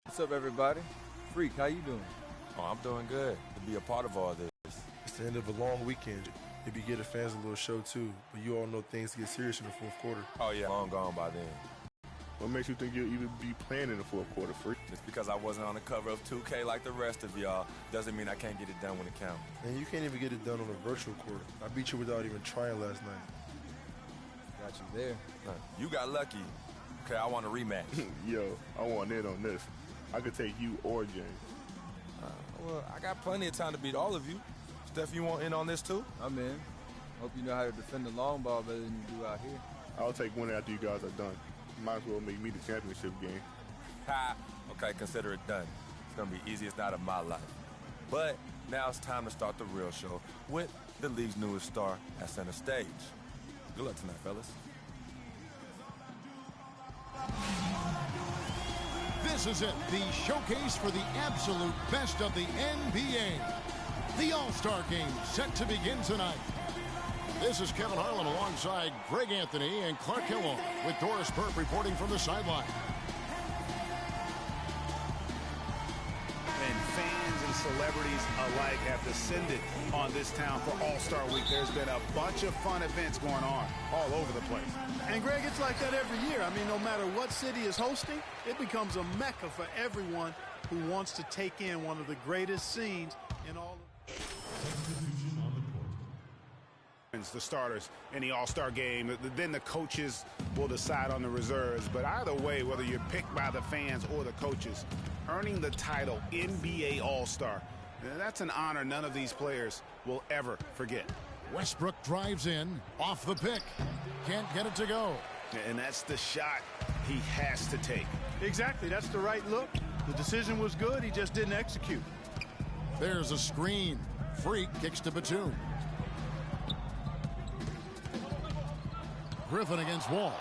What's up, everybody? Freak, how you doing? Oh, I'm doing good. To be a part of all this. It's the end of a long weekend. Maybe give the fans a little show too, but you all know things get serious in the fourth quarter. Oh yeah, long gone by then. What makes you think you'll even be playing in the fourth quarter, Freak? Just because I wasn't on the cover of 2K like the rest of y'all doesn't mean I can't get it done when it counts. And you can't even get it done on a virtual court. I beat you without even trying last night. Got you there. You got lucky. Okay, I want a rematch. Yo, I want in on this. I could take you or James. Well, I got plenty of time to beat all of you. Steph, you want in on this too? I'm in. Hope you know how to defend the long ball better than you do out here. I'll take one after you guys are done. Might as well make me the championship game. Ha! Okay, consider it done. It's gonna be easiest night of my life. But now it's time to start the real show with the league's newest star at center stage. Good luck tonight, fellas. This is it, the showcase for the absolute best of the NBA. The All-Star Game set to begin tonight. This is Kevin Harlan alongside Greg Anthony and Clark Hillel with Doris Burke reporting from the sideline. And fans and celebrities alike have descended on this town for All-Star Week. There's been a bunch of fun events going on all over the place. And, Greg, it's like that every year. I mean, no matter what city is hosting, it becomes a mecca for everyone who wants to take in one of the greatest scenes in all of the starters in the All-Star Game. Then the coaches will decide on the reserves. But either way, whether you're picked by the fans or the coaches, earning the title NBA All-Star, that's an honor none of these players will ever forget. Westbrook drives in, off the pick. Can't get it to go. And that's the shot he has to take. Exactly. That's the right look. The decision was good. He just didn't execute. There's a screen. Freak kicks to Batum. Griffin against Wall.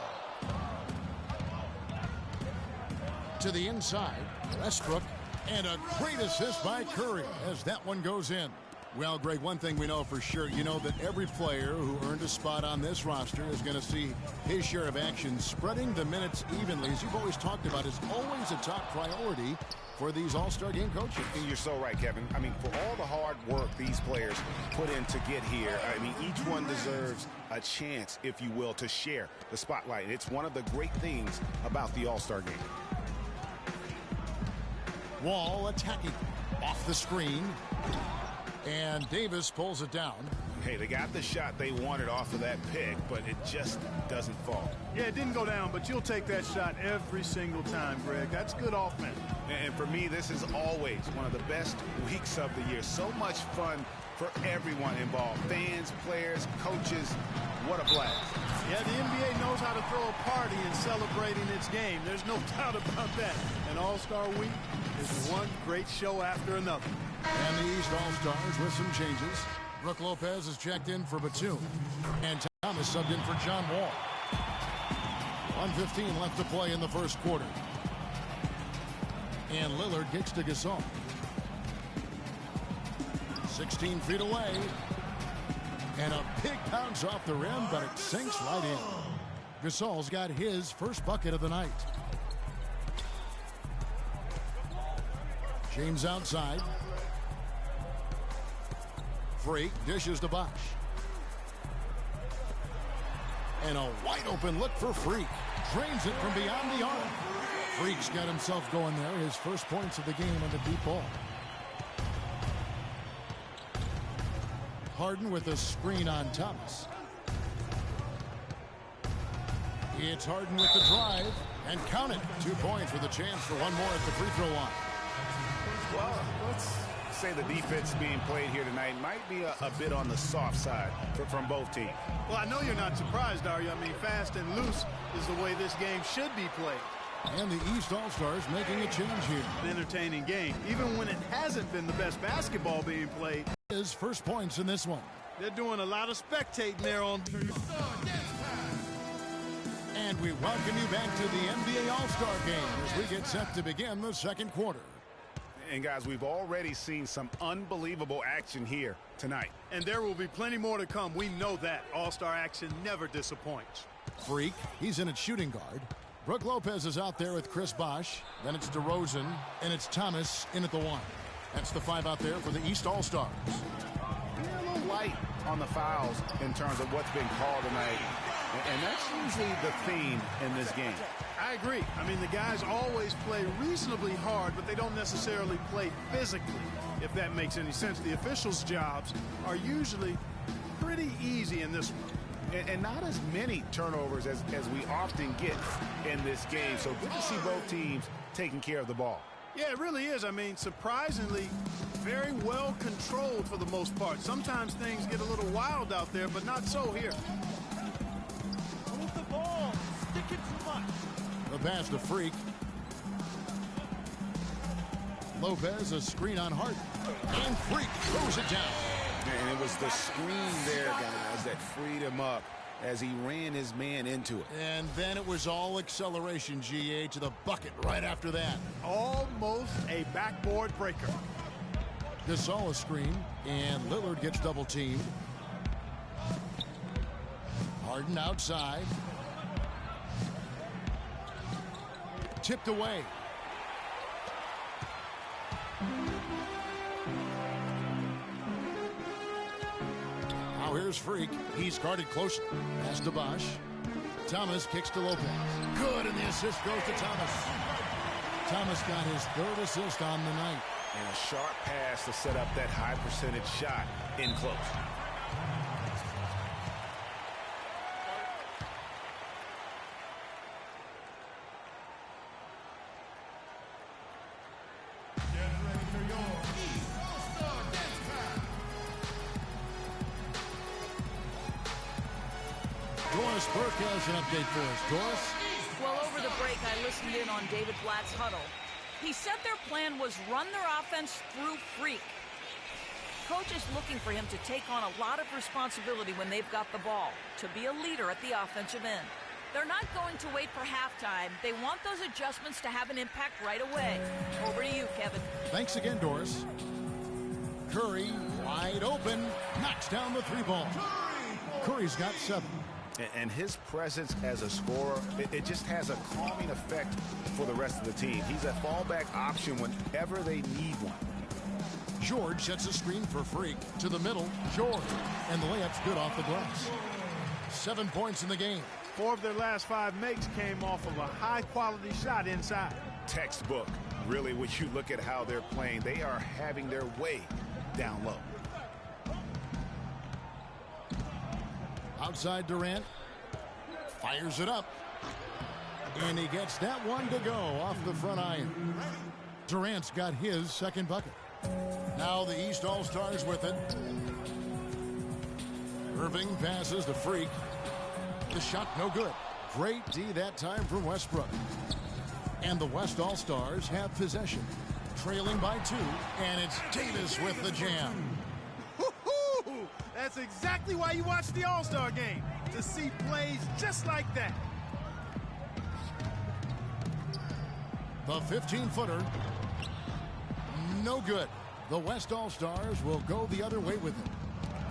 To the inside. Westbrook. And a great assist by Curry as that one goes in. Well, Greg, one thing we know for sure, you know that every player who earned a spot on this roster is going to see his share of action. Spreading the minutes evenly, as you've always talked about, is always a top priority for these All-Star Game coaches. And you're so right, Kevin. I mean, for all the hard work these players put in to get here, I mean, each one deserves a chance, if you will, to share the spotlight. And it's one of the great things about the All-Star Game. Wall attacking off the screen. And Davis pulls it down. Hey, they got the shot they wanted off of that pick, but it just doesn't fall. Yeah, it didn't go down, but you'll take that shot every single time, Greg. That's good offense. And for me, this is always one of the best weeks of the year. So much fun for everyone involved. Fans, players, coaches. What a blast. Yeah, the NBA knows how to throw a party in celebrating its game. There's no doubt about that. And All-Star Week is one great show after another. And the East All-Stars with some changes. Brook Lopez is checked in for Batum. And Thomas subbed in for John Wall. 1:15 left to play in the first quarter. And Lillard kicks to Gasol. 16 feet away. And a big bounce off the rim, but it sinks right in. Gasol's got his first bucket of the night. James outside. Freak dishes to Bosh. And a wide open look for Freak. Drains it from beyond the arc. Freak's got himself going there. His first points of the game on the deep ball. Harden with a screen on Thomas. It's Harden with the drive. And count it. 2 points with a chance for one more at the free throw line. Well, let's say the defense being played here tonight might be a bit on the soft side from both teams. Well, I know you're not surprised, are you? I mean, fast and loose is the way this game should be played. And the East All-Stars making a change here. An entertaining game, even when it hasn't been the best basketball being played. His first points in this one. They're doing a lot of spectating there on. And we welcome you back to the NBA All-Star Game as we get set to begin the second quarter. And, guys, we've already seen some unbelievable action here tonight. And there will be plenty more to come. We know that. All-Star action never disappoints. Freak, he's in at shooting guard. Brook Lopez is out there with Chris Bosh. Then it's DeRozan, and it's Thomas in at the 1. That's the 5 out there for the East All-Stars. They're a little light on the fouls in terms of what's been called tonight. And that's usually the theme in this game. I agree. I mean, the guys always play reasonably hard, but they don't necessarily play physically, if that makes any sense. The officials' jobs are usually pretty easy in this one. And not as many turnovers as we often get in this game. So good to see both teams taking care of the ball. Yeah, it really is. I mean, surprisingly, very well controlled for the most part. Sometimes things get a little wild out there, but not so here. Move the ball. Stick it too much. The pass to Freak. Lopez, a screen on Hart. And Freak throws it down. And it was the screen there, guys, that freed him up as he ran his man into it. And then it was all acceleration, GA, to the bucket right after that. Almost a backboard breaker. Gasol a screen, and Lillard gets double teamed. Harden outside. Tipped away. Now here's Freak. He's guarded close. Pass to Bosh. Thomas kicks to Lopez. Good, and the assist goes to Thomas. Thomas got his 3rd assist on the night. And a sharp pass to set up that high percentage shot in close. Doris Burke has an update for us. Doris? Well, over the break, I listened in on David Blatt's huddle. He said their plan was run their offense through Freak. Coach is looking for him to take on a lot of responsibility when they've got the ball, to be a leader at the offensive end. They're not going to wait for halftime. They want those adjustments to have an impact right away. Over to you, Kevin. Thanks again, Doris. Curry, wide open, knocks down the 3-ball. Curry's got 7. And his presence as a scorer, it just has a calming effect for the rest of the team. He's a fallback option whenever they need one. George sets a screen for Freak to the middle. George, and the layup's good off the glass. 7 points in the game. 4 of their last 5 makes came off of a high-quality shot inside. Textbook. Really, when you look at how they're playing, they are having their way down low. Outside Durant. Fires it up. And he gets that one to go off the front iron. Durant's got his 2nd bucket. Now the East All-Stars with it. Irving passes to Freak. The shot no good. Great D that time from Westbrook. And the West All-Stars have possession. Trailing by 2. And it's Davis with the jam. That's exactly why you watch the All-Star game, to see plays just like that. The 15-footer. No good. The West All-Stars will go the other way with it.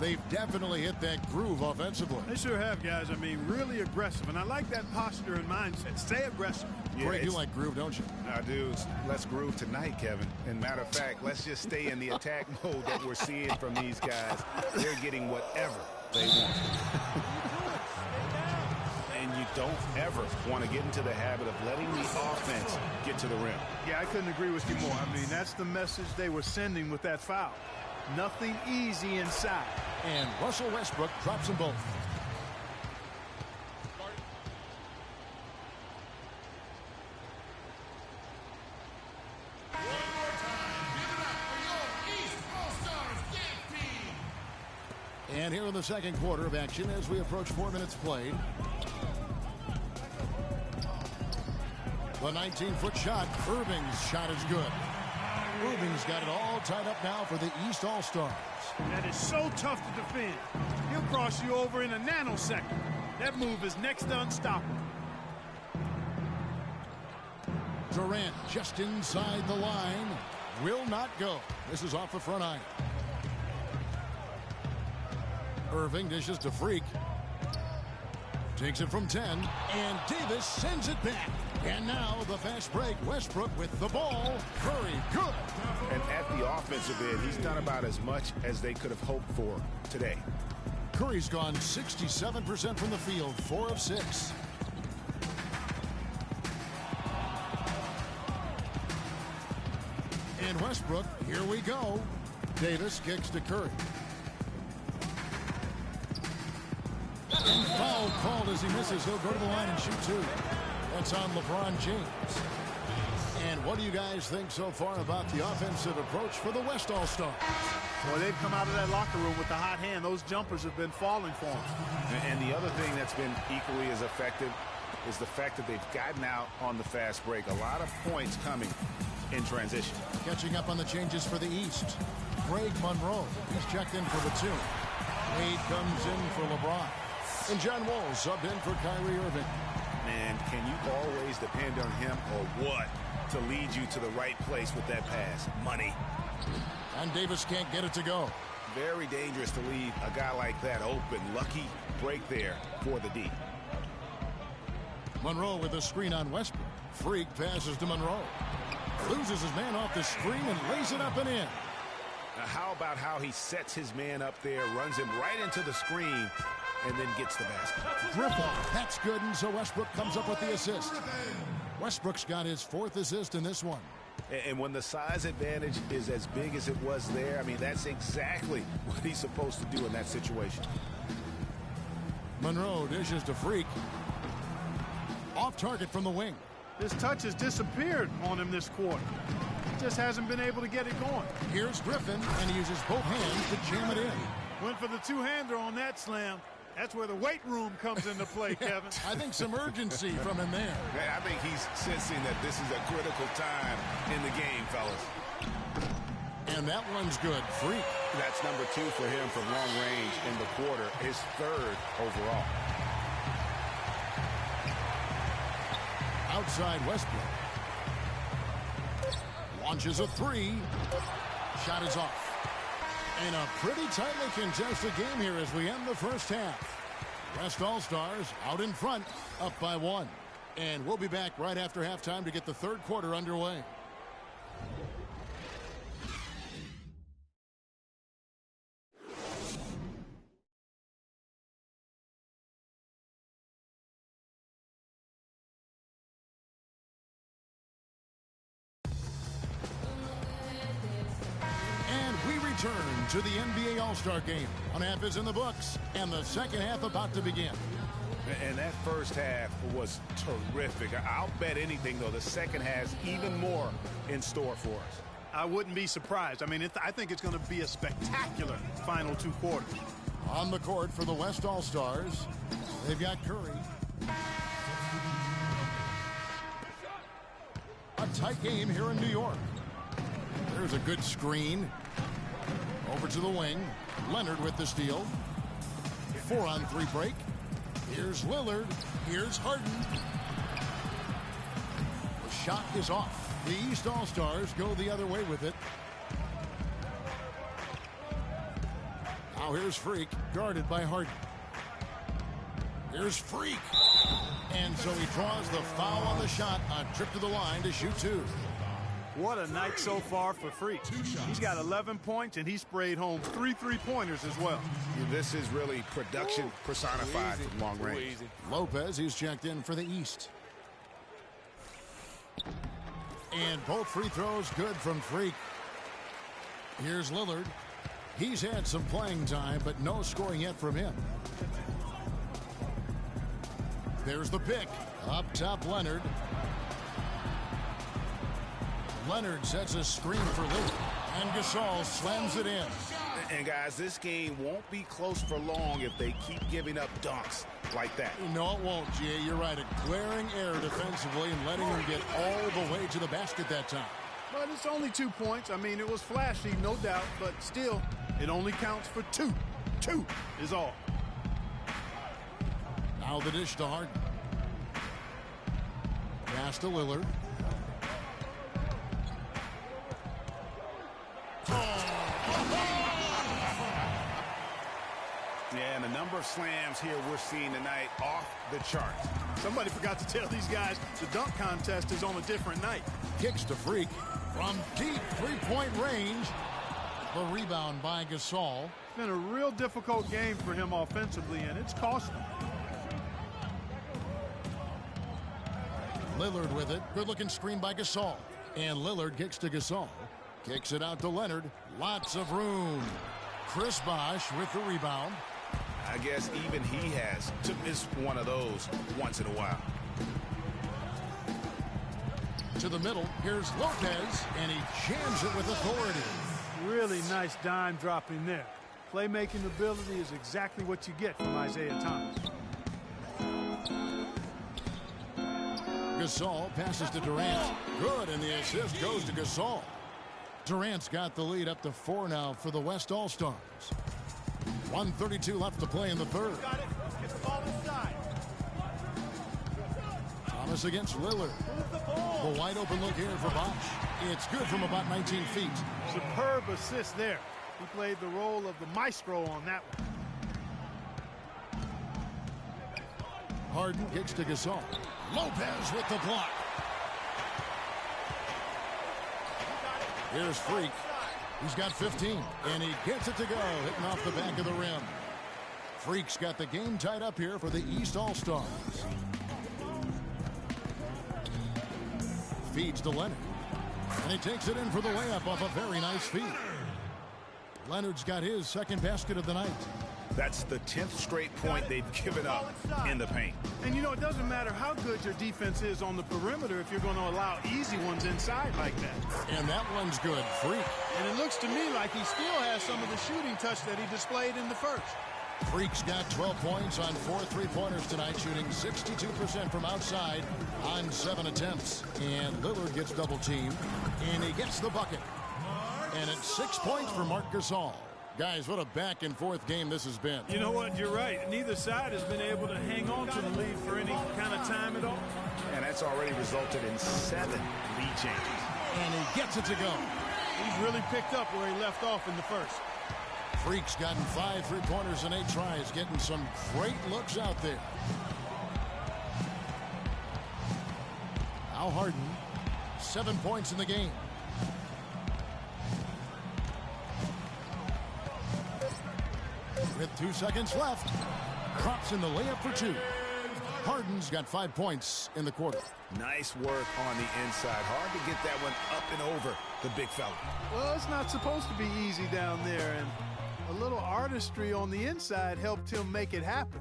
They've definitely hit that groove offensively. They sure have, guys. I mean, really aggressive. And I like that posture and mindset. Stay aggressive. Yeah, Greg, you like groove, don't you? I do. Let's groove tonight, Kevin. And matter of fact, let's just stay in the attack mode that we're seeing from these guys. They're getting whatever they want. And you don't ever want to get into the habit of letting the offense get to the rim. Yeah, I couldn't agree with you more. I mean, that's the message they were sending with that foul. Nothing easy inside. And Russell Westbrook drops them both. And here in the 2nd quarter of action as we approach 4 minutes played. The 19-foot shot. Irving's shot is good. Irving's got it all tied up now for the East All-Stars. That is so tough to defend. He'll cross you over in a nanosecond. That move is next to unstoppable. Durant just inside the line. Will not go. This is off the front iron. Irving dishes to Freak. Takes it from 10, and Davis sends it back. And now the fast break. Westbrook with the ball. Curry, good. And at the offensive end, he's done about as much as they could have hoped for today. Curry's gone 67% from the field, 4 of 6. And Westbrook, here we go. Davis kicks to Curry. And foul called as he misses. He'll go to the line and shoot 2. That's on LeBron James. And what do you guys think so far about the offensive approach for the West All-Stars? Well, they've come out of that locker room with the hot hand. Those jumpers have been falling for them. And the other thing that's been equally as effective is the fact that they've gotten out on the fast break. A lot of points coming in transition. Catching up on the changes for the East. Greg Monroe, he's checked in for Batum. Wade comes in for LeBron. And John Wall subbed in for Kyrie Irving. Man, can you always depend on him or what to lead you to the right place with that pass? Money. And Davis can't get it to go. Very dangerous to leave a guy like that open. Lucky break there for the D. Monroe with a screen on Westbrook. Freak passes to Monroe. Loses his man off the screen and lays it up and in. Now how about how he sets his man up there, runs him right into the screen, and then gets the basket. Griffin, that's good, and so Westbrook comes up with the assist. Westbrook's got his 4th assist in this one. And when the size advantage is as big as it was there, I mean, that's exactly what he's supposed to do in that situation. Monroe dishes to Freak. Off target from the wing. His touch has disappeared on him this quarter. He just hasn't been able to get it going. Here's Griffin, and he uses both hands to jam it in. Went for the two-hander on that slam. That's where the weight room comes into play, Kevin. I think some urgency from him there. I think he's sensing that this is a critical time in the game, fellas. And that one's good. Freak. That's number 2 for him from long range in the quarter. His 3rd overall. Outside Westbrook. Launches a 3. Shot is off. And a pretty tightly contested game here as we end the first half. West All-Stars out in front, up by 1. And we'll be back right after halftime to get the 3rd quarter underway. Return to the NBA All-Star Game. One half is in the books, and the second half about to begin. And that first half was terrific. I'll bet anything, though, the second has even more in store for us. I wouldn't be surprised. I mean, I think it's going to be a spectacular final 2 quarters. On the court for the West All-Stars, they've got Curry. A tight game here in New York. There's a good screen. Over to the wing. Leonard with the steal. 4-on-3 break. Here's Lillard. Here's Harden. The shot is off. The East All-Stars go the other way with it. Now here's Freak, guarded by Harden. Here's Freak. And so he draws the foul on the shot. A trip to the line to shoot 2. What a night so far for Freak. He's got 11 points, and he sprayed home 3 3-pointers as well. This is really production personified from long range. Lopez, who's checked in for the East. And both free throws good from Freak. Here's Lillard. He's had some playing time, but no scoring yet from him. There's the pick. Up top, Leonard. Leonard sets a screen for Lillard, and Gasol slams it in. And guys, this game won't be close for long if they keep giving up dunks like that. No, it won't, Jay. You're right. A glaring error defensively and letting them get all the way to the basket that time. But it's only 2 points. I mean, it was flashy, no doubt, but still, it only counts for 2. 2 is all. Now the dish to Harden. Pass to Lillard. Yeah, and a number of slams here we're seeing tonight off the charts. Somebody forgot to tell these guys the dunk contest is on a different night. Kicks to Freak from deep three-point range. The rebound by Gasol. It's been a real difficult game for him offensively, and it's cost him. Lillard with it. Good-looking screen by Gasol. And Lillard kicks to Gasol. Kicks it out to Leonard. Lots of room. Chris Bosh with the rebound. I guess even he has to miss one of those once in a while. To the middle. Here's Lopez, and he jams it with authority. Really nice dime dropping there. Playmaking ability is exactly what you get from Isaiah Thomas. Gasol passes to Durant. Good, and the assist goes to Gasol. Durant's got the lead up to 4 now for the West All-Stars. 1:32 left to play in the third. Got it. Get the ball inside. Thomas against Lillard. The wide open look here for Bosh. It's good from about 19 feet. Superb assist there. He played the role of the maestro on that one. Harden kicks to Gasol. Lopez with the block. Here's Freak. He's got 15, and he gets it to go, hitting off the back of the rim. Freak's got the game tied up here for the East All-Stars. Feeds to Leonard. And he takes it in for the layup off a very nice feed. Leonard's got his second basket of the night. That's the 10th straight point they've given up in the paint. And you know, it doesn't matter how good your defense is on the perimeter if you're going to allow easy ones inside like that. And that one's good. Freak. And it looks to me like he still has some of the shooting touch that he displayed in the first. Freak's got 12 points on 4 3-pointers tonight, shooting 62% from outside on 7 attempts. And Lillard gets double-teamed, and he gets the bucket. And it's 6 points for Marc Gasol. Guys, what a back-and-forth game this has been. You know what? You're right. Neither side has been able to hang on to the lead for any kind of time at all. And that's already resulted in 7 lead changes. And he gets it to go. He's really picked up where he left off in the first. Freak's gotten 5 3-pointers and 8 tries, getting some great looks out there. Now Harden, 7 points in the game. With 2 seconds left, drops in the layup for 2. Harden's got 5 points in the quarter. Nice work on the inside. Hard to get that one up and over the big fella. Well, it's not supposed to be easy down there, and a little artistry on the inside helped him make it happen.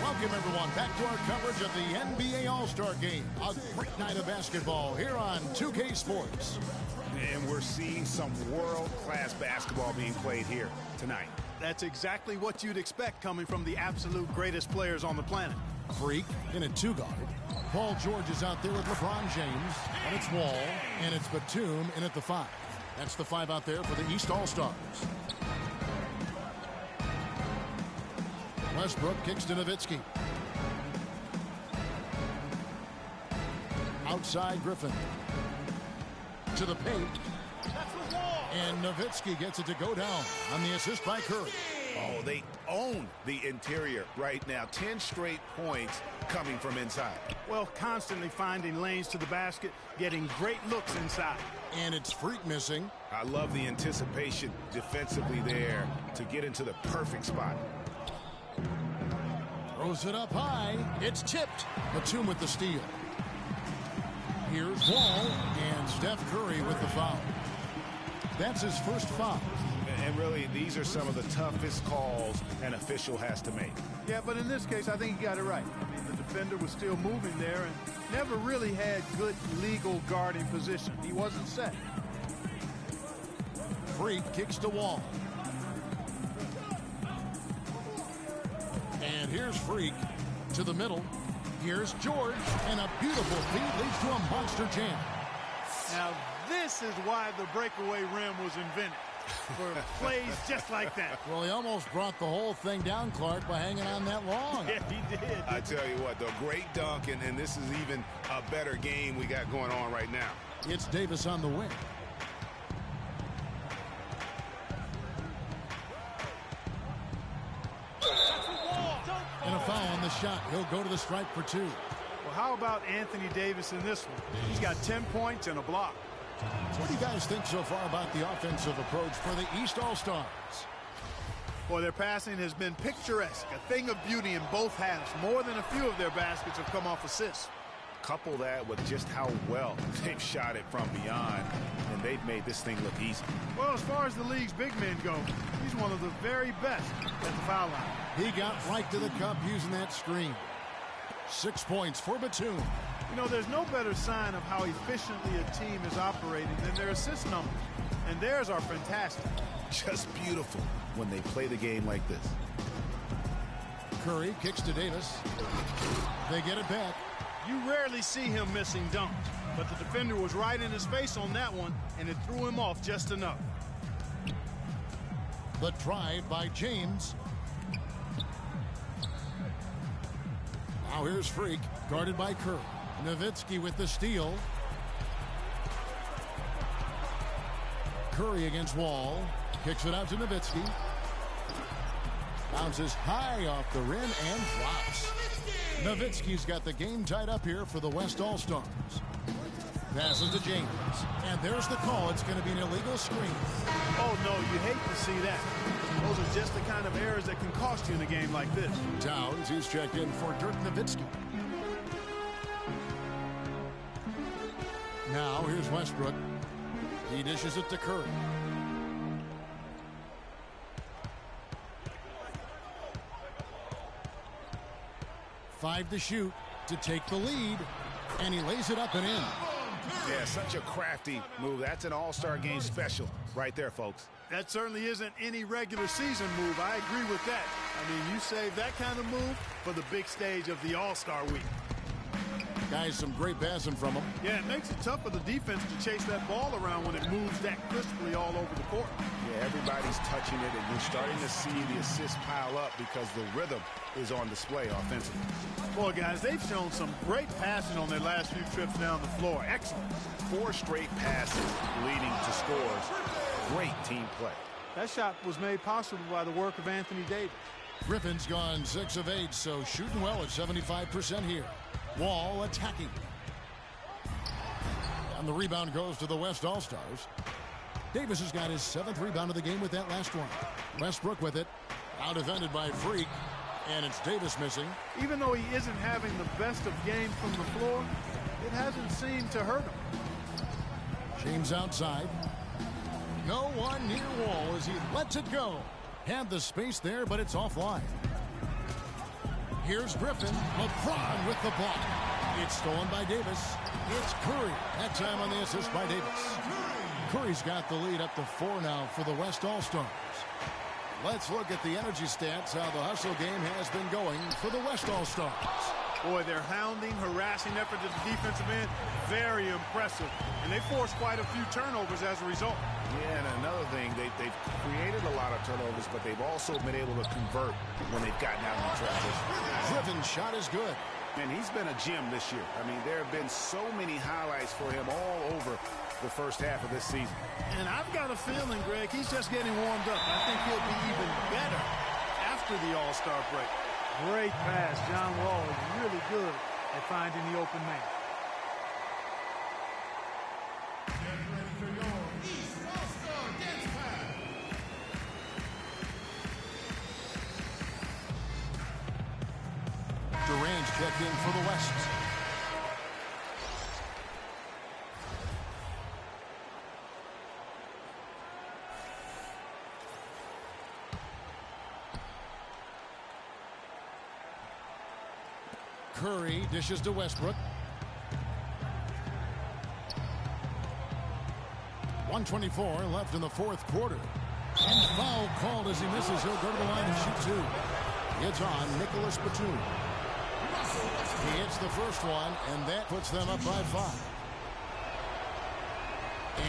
Welcome, everyone, back to our coverage of the NBA All-Star Game. A great night of basketball here on 2K Sports. And we're seeing some world-class basketball being played here tonight. That's exactly what you'd expect coming from the absolute greatest players on the planet. Freak in a 2-guard. Paul George is out there with LeBron James. And it's Wall. And it's Batum in at the 5. That's the 5 out there for the East All-Stars. Westbrook kicks to Nowitzki. Outside Griffin. To the paint. And Nowitzki gets it to go down on the assist by Curry. Oh, they own the interior right now. 10 straight points coming from inside. Well, constantly finding lanes to the basket, getting great looks inside. And it's Freak missing. I love the anticipation defensively there to get into the perfect spot. Throws it up high. It's tipped. Batum with the steal. Here's Wall and Steph Curry with the foul. That's his first foul. And really, these are some of the toughest calls an official has to make. Yeah, but in this case, I think he got it right. I mean, the defender was still moving there and never really had good legal guarding position. He wasn't set. Freak kicks to Wall. And here's Freak to the middle. Here's George, and a beautiful feed leads to a monster jam. Now, this is why the breakaway rim was invented. for plays just like that. Well, he almost brought the whole thing down, Clark, by hanging on that long. Yeah, he did. I tell you what, the great dunk, and this is even a better game we got going on right now. It's Davis on the wing. And a foul on the shot. He'll go to the stripe for 2. Well, how about Anthony Davis in this one? He's got 10 points and a block. What do you guys think so far about the offensive approach for the East All-Stars? Boy, their passing has been picturesque, a thing of beauty in both halves. More than a few of their baskets have come off assists. Couple that with just how well they've shot it from beyond, and they've made this thing look easy. Well, as far as the league's big men go, he's one of the very best at the foul line. He got right to the cup using that screen. 6 points for Batum. You know, there's no better sign of how efficiently a team is operating than their assist numbers. And theirs are fantastic. Just beautiful when they play the game like this. Curry kicks to Davis. They get it back. You rarely see him missing dunks, but the defender was right in his face on that one, and it threw him off just enough. The drive by James. Now here's Freak, guarded by Curry. Nowitzki with the steal. Curry against Wall. Kicks it out to Nowitzki. Bounces high off the rim and drops. Nowitzki's got the game tied up here for the West All-Stars. Passes to James. And there's the call. It's going to be an illegal screen. Oh, no, you hate to see that. Those are just the kind of errors that can cost you in a game like this. Towns, he's checked in for Dirk Nowitzki. Now, here's Westbrook. He dishes it to Curry. Five to shoot to take the lead, and he lays it up and in. Yeah, such a crafty move. That's an all-star game special right there, folks. That certainly isn't any regular season move. I agree with that. I mean, you save that kind of move for the big stage of the All-Star week. Guys, some great passing from him. Yeah, it makes it tough for the defense to chase that ball around when it moves that crisply all over the court. Yeah, everybody's touching it, and you're starting to see the assists pile up because the rhythm is on display offensively. Boy, guys, they've shown some great passing on their last few trips down the floor. Excellent. 4 straight passes leading to scores. Great team play. That shot was made possible by the work of Anthony Davis. Griffin's gone 6 of 8, so shooting well at 75% here. Wall attacking. And the rebound goes to the West All-Stars. Davis has got his 7th rebound of the game with that last one. Westbrook with it. Out defended by Freak. And it's Davis missing. Even though he isn't having the best of games from the floor, it hasn't seemed to hurt him. James outside. No one near Wall as he lets it go. Had the space there, but it's offline. Here's Griffin. LeBron with the block. It's stolen by Davis. It's Curry. That time on the assist by Davis. Curry's got the lead up to 4 now for the West All-Stars. Let's look at the energy stats, how the hustle game has been going for the West All-Stars. Boy, their hounding, harassing effort at the defensive end, very impressive. And they forced quite a few turnovers as a result. Yeah, and another thing, they've created a lot of turnovers, but they've also been able to convert when they've gotten out in transition. Griffin's shot is good. And he's been a gem this year. I mean, there have been so many highlights for him all over the first half of this season. And I've got a feeling, Greg, he's just getting warmed up. I think he'll be even better after the All-Star break. Great pass. John Wall is really good at finding the open man. Durant's checked in for the West. Curry dishes to Westbrook. 1:24 left in the 4th quarter. And foul called as he misses. He'll go to the line and shoot 2. It's on Nicholas Batum. He hits the first one, and that puts them up by 5.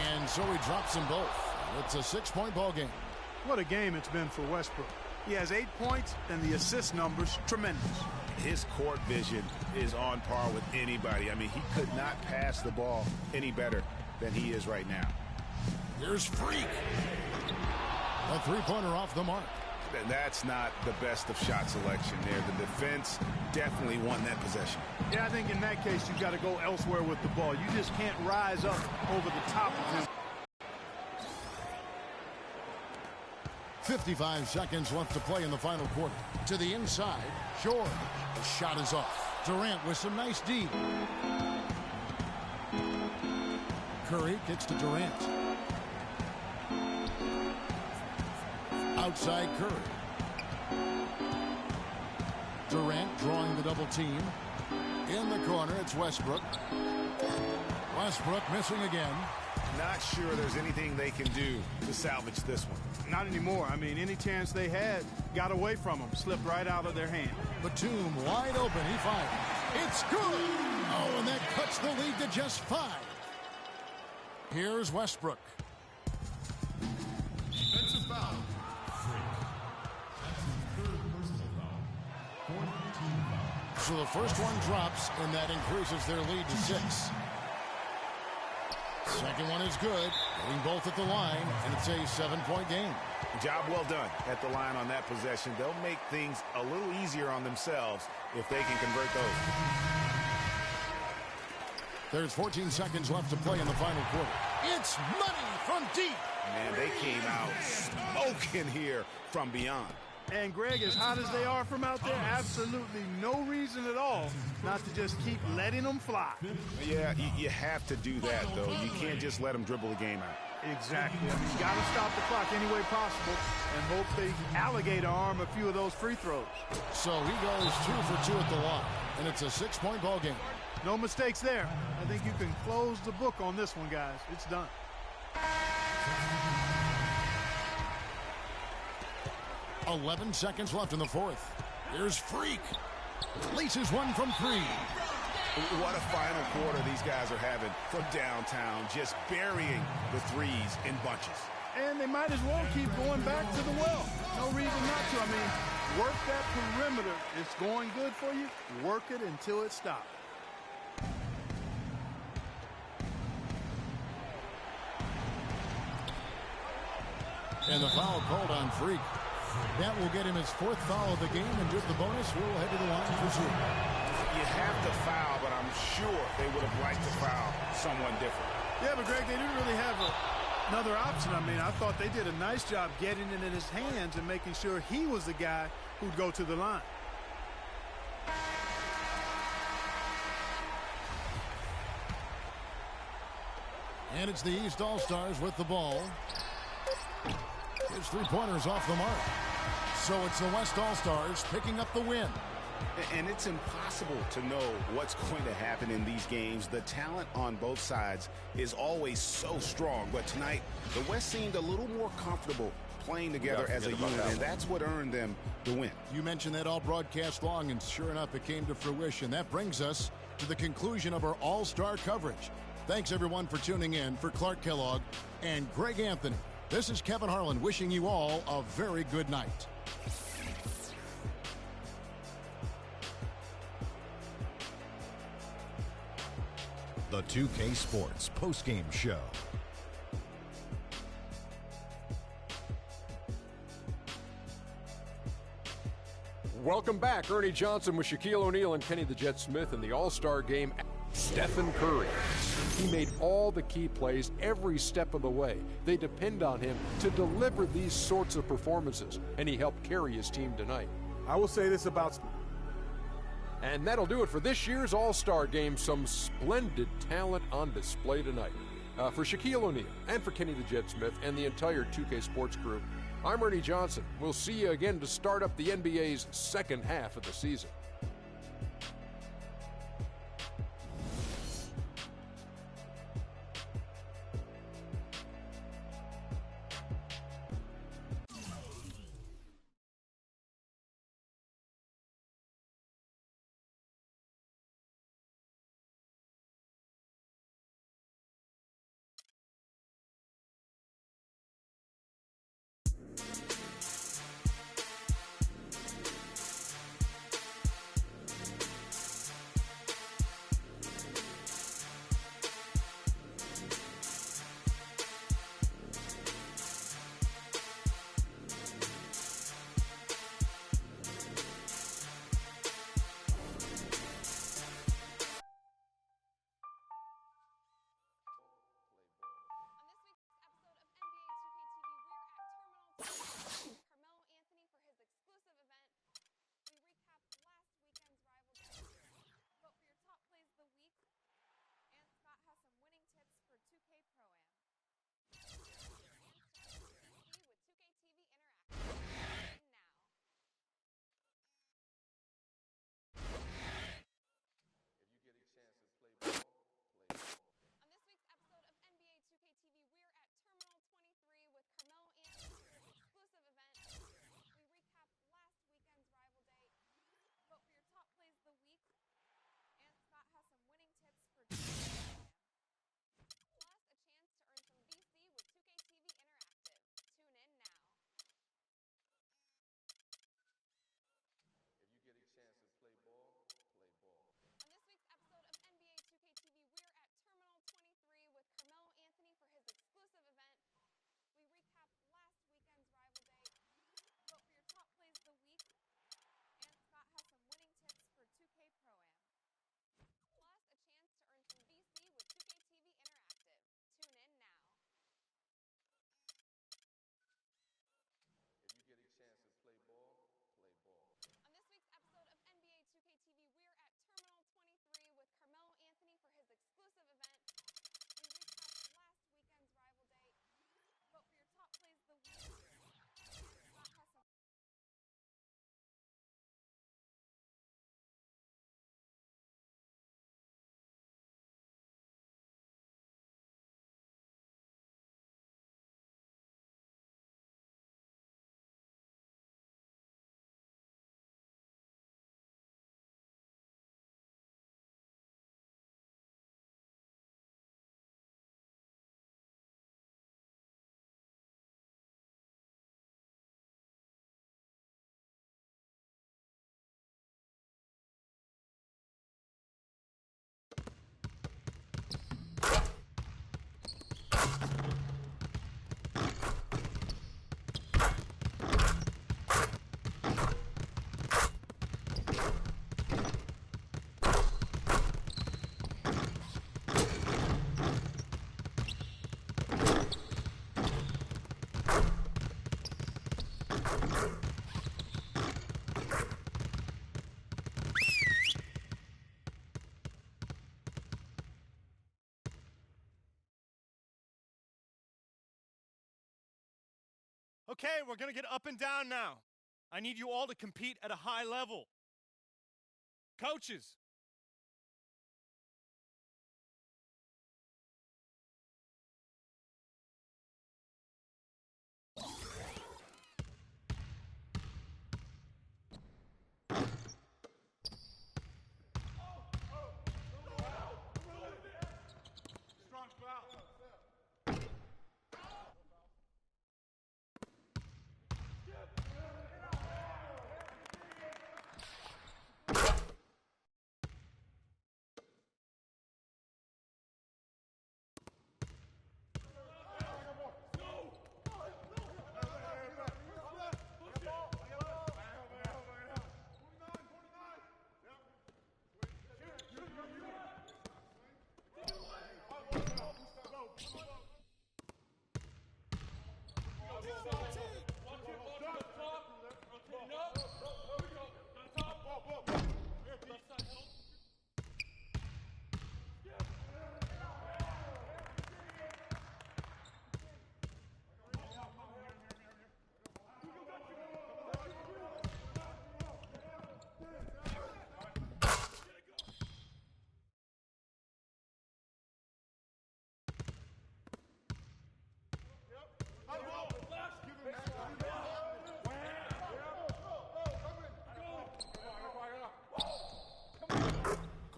And so he drops them both. It's a 6-point ball game. What a game it's been for Westbrook. He has 8 points, and the assist numbers tremendous. His court vision is on par with anybody. I mean, he could not pass the ball any better than he is right now. Here's Freak. A three-pointer off the mark. And that's not the best of shot selection there. The defense definitely won that possession. Yeah, I think in that case, you've got to go elsewhere with the ball. You just can't rise up over the top of him. 55 seconds left to play in the final quarter. To the inside, Shore. The shot is off. Durant with some nice D. Curry kicks to Durant. Outside Curry. Durant drawing the double team. In the corner, it's Westbrook. Westbrook missing again. Not sure there's anything they can do to salvage this one. Not anymore. I mean, any chance they had got away from them, slipped right out of their hand. Batum wide open. He fired. It's good. Oh, and that cuts the lead to just 5. Here's Westbrook. Defensive foul. That's his 3rd personal foul. 4th team foul. So the first one drops, and that increases their lead to 6. Second one is good, hitting both at the line, and it's a 7-point game. Job well done at the line on that possession. They'll make things a little easier on themselves if they can convert those. There's 14 seconds left to play in the final quarter. It's money from deep. Man, they came out smoking here from beyond. And, Greg, as hot as they are from out there, absolutely no reason at all not to just keep letting them fly. Yeah, you have to do that, though. You can't just let them dribble the game out. Exactly. I mean, you got to stop the clock any way possible and hope they alligator arm a few of those free throws. So he goes 2 for 2 at the line, and it's a 6-point ball game. No mistakes there. I think you can close the book on this one, guys. It's done. 11 seconds left in the 4th. Here's Freak. Laces one from 3. What a final quarter these guys are having from downtown, just burying the threes in bunches. And they might as well keep going back to the well. No reason not to. I mean, work that perimeter. It's going good for you. Work it until it stops. And the foul called on Freak. That will get him his 4th foul of the game, and with the bonus, we'll head to the line for 2. You have to foul, but I'm sure they would have liked to foul someone different. Yeah, but Greg, they didn't really have another option. I mean, I thought they did a nice job getting it in his hands and making sure he was the guy who'd go to the line. And it's the East All-Stars with the ball. His three-pointers off the mark. So it's the West All-Stars picking up the win. And it's impossible to know what's going to happen in these games. The talent on both sides is always so strong. But tonight, the West seemed a little more comfortable playing together as a unit, and that's what earned them the win. You mentioned that all broadcast long, and sure enough, it came to fruition. That brings us to the conclusion of our All-Star coverage. Thanks, everyone, for tuning in. For Clark Kellogg and Greg Anthony, this is Kevin Harlan wishing you all a very good night. The 2K Sports postgame show. Welcome back. Ernie Johnson with Shaquille O'Neal and Kenny the Jet Smith in the All-Star game. Stephen Curry. He made all the key plays every step of the way. They depend on him to deliver these sorts of performances, and he helped carry his team tonight. I will say this about... And that'll do it for this year's All-Star game. Some splendid talent on display tonight. For Shaquille O'Neal and for Kenny the Jet Smith and the entire 2K Sports crew, I'm Ernie Johnson. We'll see you again to start up the NBA's second half of the season. Okay, we're going to get up and down now. I need you all to compete at a high level. Coaches.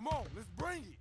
Come on, let's bring it.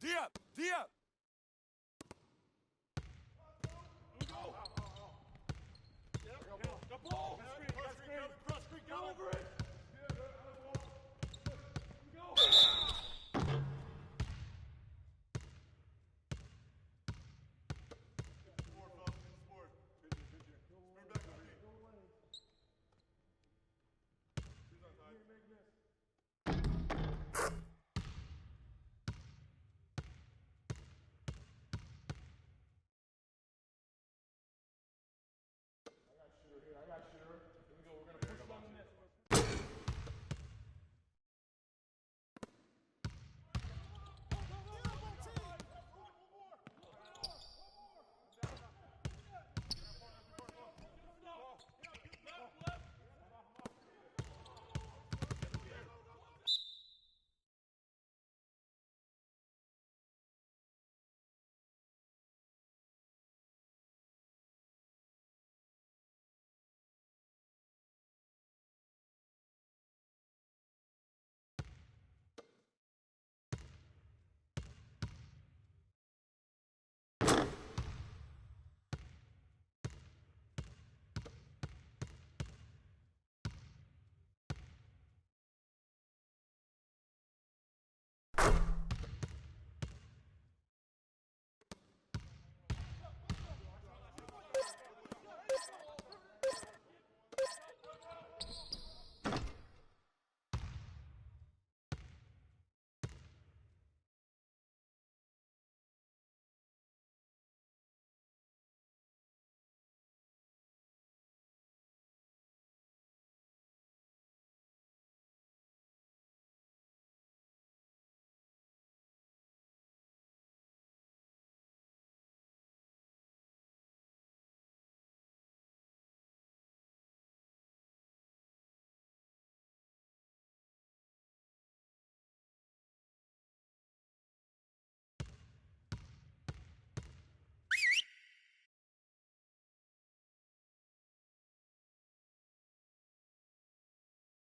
D up! D up!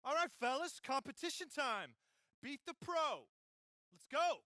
All right, fellas, competition time. Beat the pro. Let's go.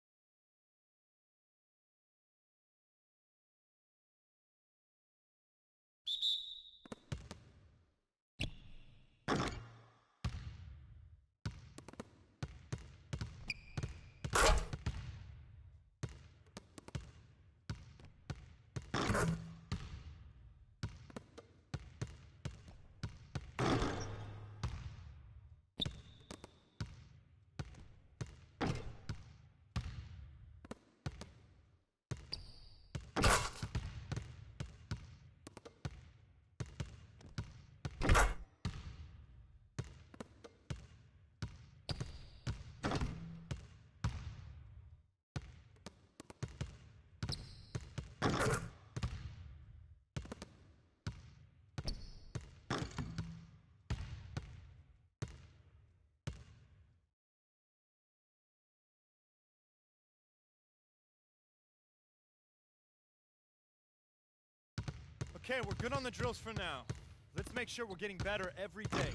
Okay, we're good on the drills for now. Let's make sure we're getting better every day.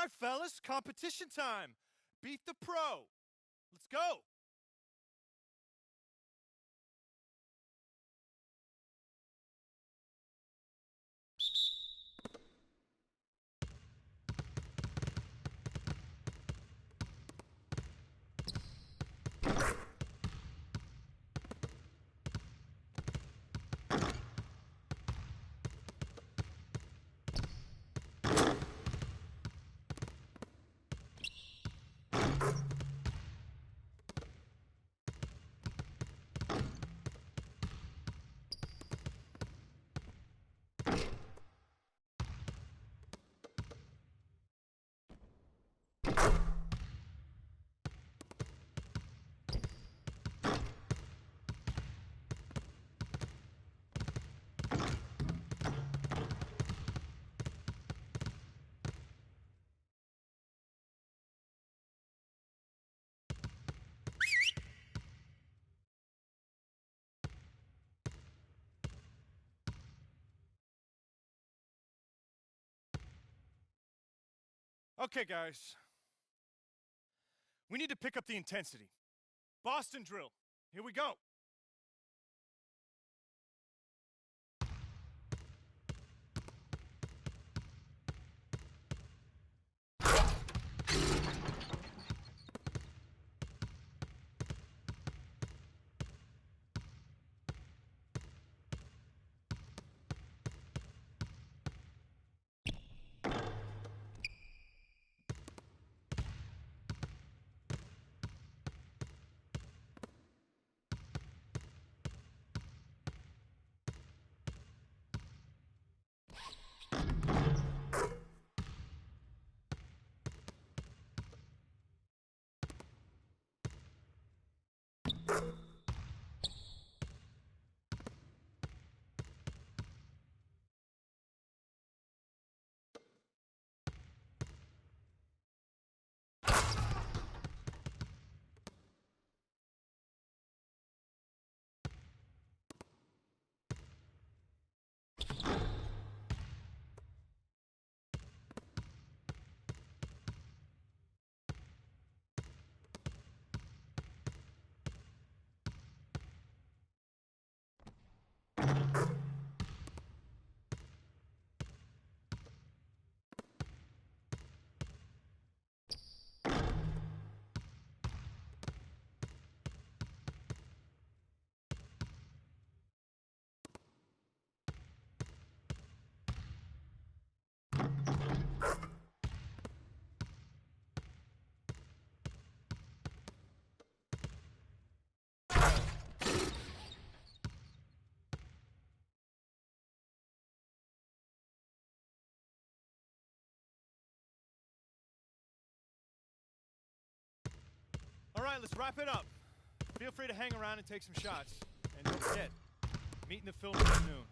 right, fellas, competition time. Beat the pro. Let's go. Okay, guys. We need to pick up the intensity. Boston drill. Here we go. All right, let's wrap it up. Feel free to hang around and take some shots. And don't forget, meet in the film at noon.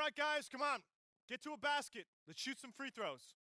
right, guys, come on. Get to a basket. Let's shoot some free throws.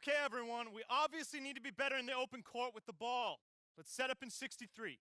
Okay, everyone, we obviously need to be better in the open court with the ball. Let's set up in 63.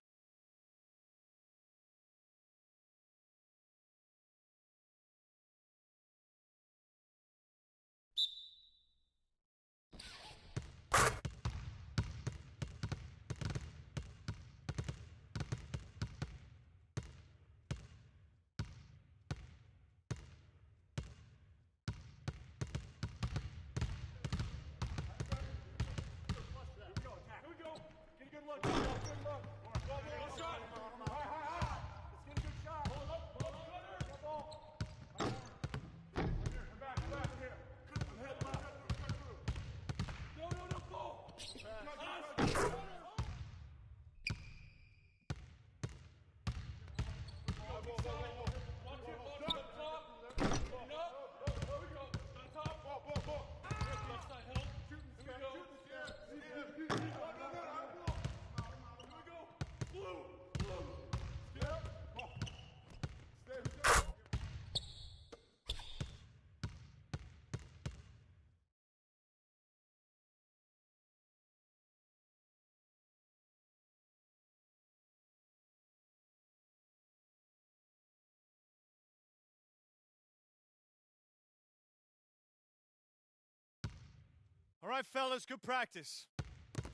All right, fellas, good practice.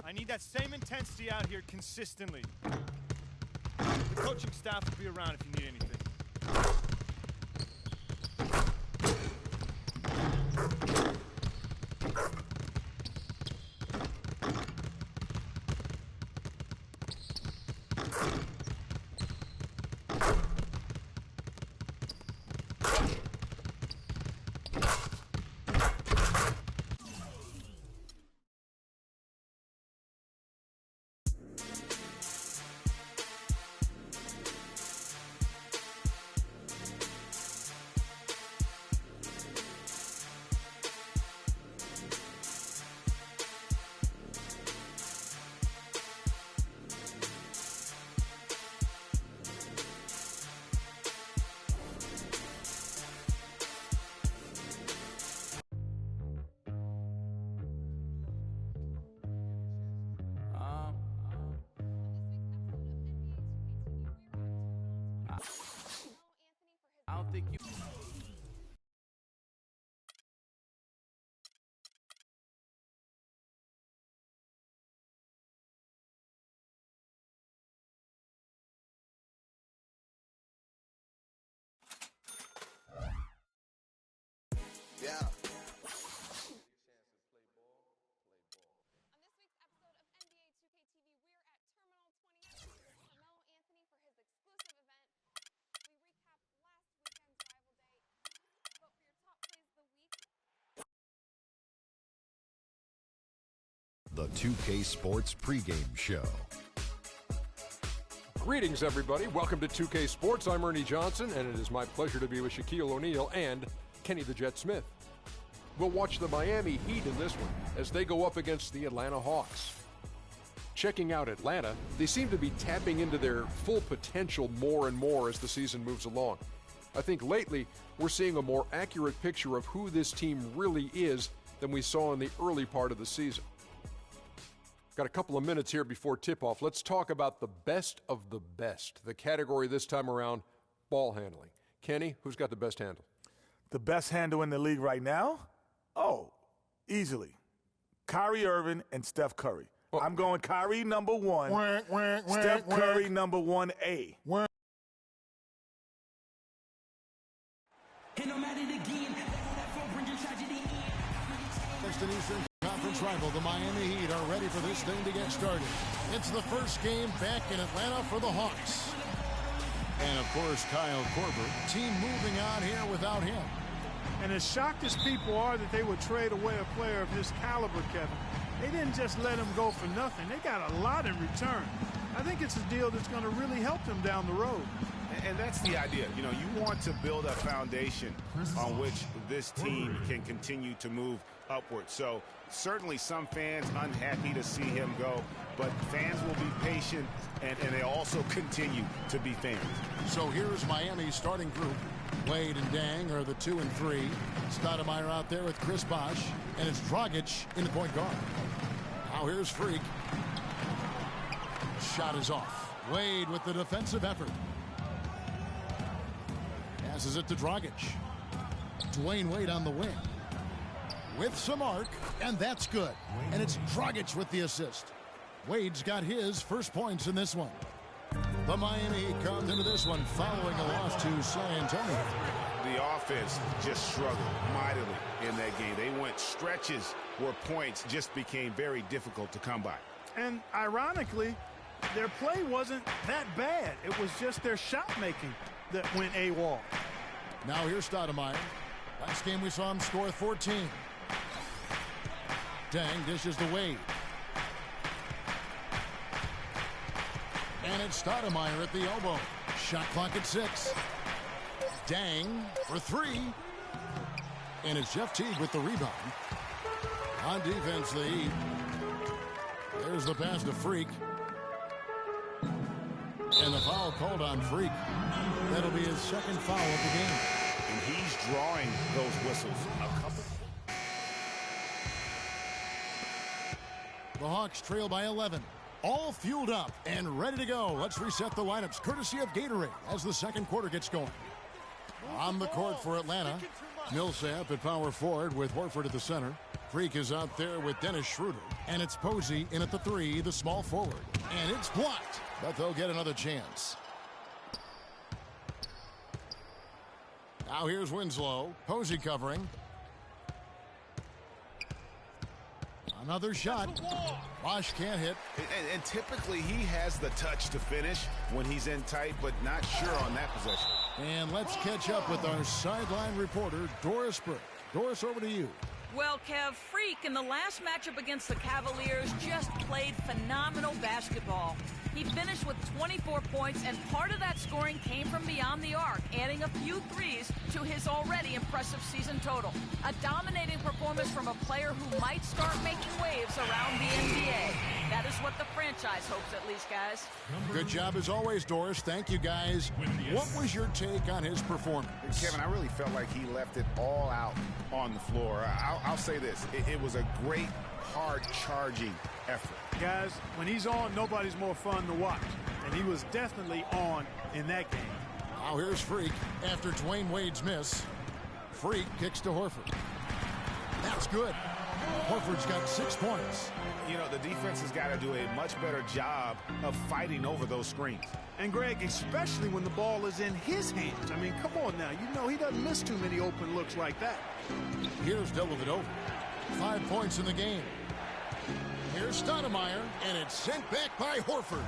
I need that same intensity out here consistently. The coaching staff will be around if you need anything. I don't think you... Yeah. the 2K Sports pregame show. Greetings, everybody. Welcome to 2K Sports. I'm Ernie Johnson, and it is my pleasure to be with Shaquille O'Neal and Kenny the Jet Smith. We'll watch the Miami Heat in this one as they go up against the Atlanta Hawks. Checking out Atlanta, they seem to be tapping into their full potential more and more as the season moves along. I think lately we're seeing a more accurate picture of who this team really is than we saw in the early part of the season. Got a couple of minutes here before tip-off. Let's talk about the best of the best. The category this time around, ball handling. Kenny, who's got the best handle? The best handle in the league right now? Oh, easily. Kyrie Irving and Steph Curry. Oh. I'm going Kyrie number one, Steph Curry number 1A. Western Eastern Conference rival, the Miami Heat, are ready for this thing to get started. It's the first game back in Atlanta for the Hawks. And, of course, Kyle Korver, team moving on here without him. And as shocked as people are that they would trade away a player of his caliber, Kevin, they didn't just let him go for nothing. They got a lot in return. I think it's a deal that's going to really help them down the road. And that's the idea. You know, you want to build a foundation on which this team can continue to move upward. So certainly some fans unhappy to see him go, but fans will be patient, and they also continue to be fans. So here's Miami's starting group. Wade and Dang are the 2 and 3. Stoudemire out there with Chris Bosh, and it's Dragic in the point guard. Now here's Freak. Shot is off. Wade with the defensive effort. Passes it to Dragic. Dwayne Wade on the wing. With some arc, and that's good. And it's Dragic with the assist. Wade's got his first points in this one. The Miami Heat comes into this one following a loss to San Antonio. The offense just struggled mightily in that game. They went stretches where points just became very difficult to come by. And ironically, their play wasn't that bad. It was just their shot making that went AWOL. Now here's Stoudemire. Last game we saw him score 14. Dang dishes to Wade. And it's Stoudemire at the elbow. Shot clock at 6. Dang for 3. And it's Jeff Teague with the rebound. On defense, the Heat. There's the pass to Freak. And the foul called on Freak. That'll be his second foul of the game. And he's drawing those whistles. A couple. The Hawks trail by 11. All fueled up and ready to go. Let's reset the lineups courtesy of Gatorade as the second quarter gets going. On the court for Atlanta, Millsap at power forward with Horford at the center. Freak is out there with Dennis Schroeder. And it's Posey in at the 3, the small forward. And it's blocked, but they'll get another chance. Now here's Winslow. Posey covering. Another shot. Bosh can't hit. And typically he has the touch to finish when he's in tight, but not sure on that possession. And let's catch up with our sideline reporter, Doris Burke. Doris, over to you. Well, Kev, Freak in the last matchup against the Cavaliers just played phenomenal basketball. He finished with 24 points, and part of that scoring came from beyond the arc, adding a few threes to his already impressive season total. A dominating performance from a player who might start making waves around the NBA. That is what the franchise hopes, at least, guys. Good job as always, Doris. Thank you, guys. What was your take on his performance? Kevin, I really felt like he left it all out on the floor. I'll say this. It was a great, hard-charging effort. Guys, when he's on, nobody's more fun to watch. And he was definitely on in that game. Now here's Freak after Dwayne Wade's miss. Freak kicks to Horford. That's good. Horford's got 6 points. You know, the defense has got to do a much better job of fighting over those screens. And, Greg, especially when the ball is in his hands. I mean, come on now. You know he doesn't miss too many open looks like that. Here's Dellavedova. 5 points in the game. Here's Stoudemire, and it's sent back by Horford.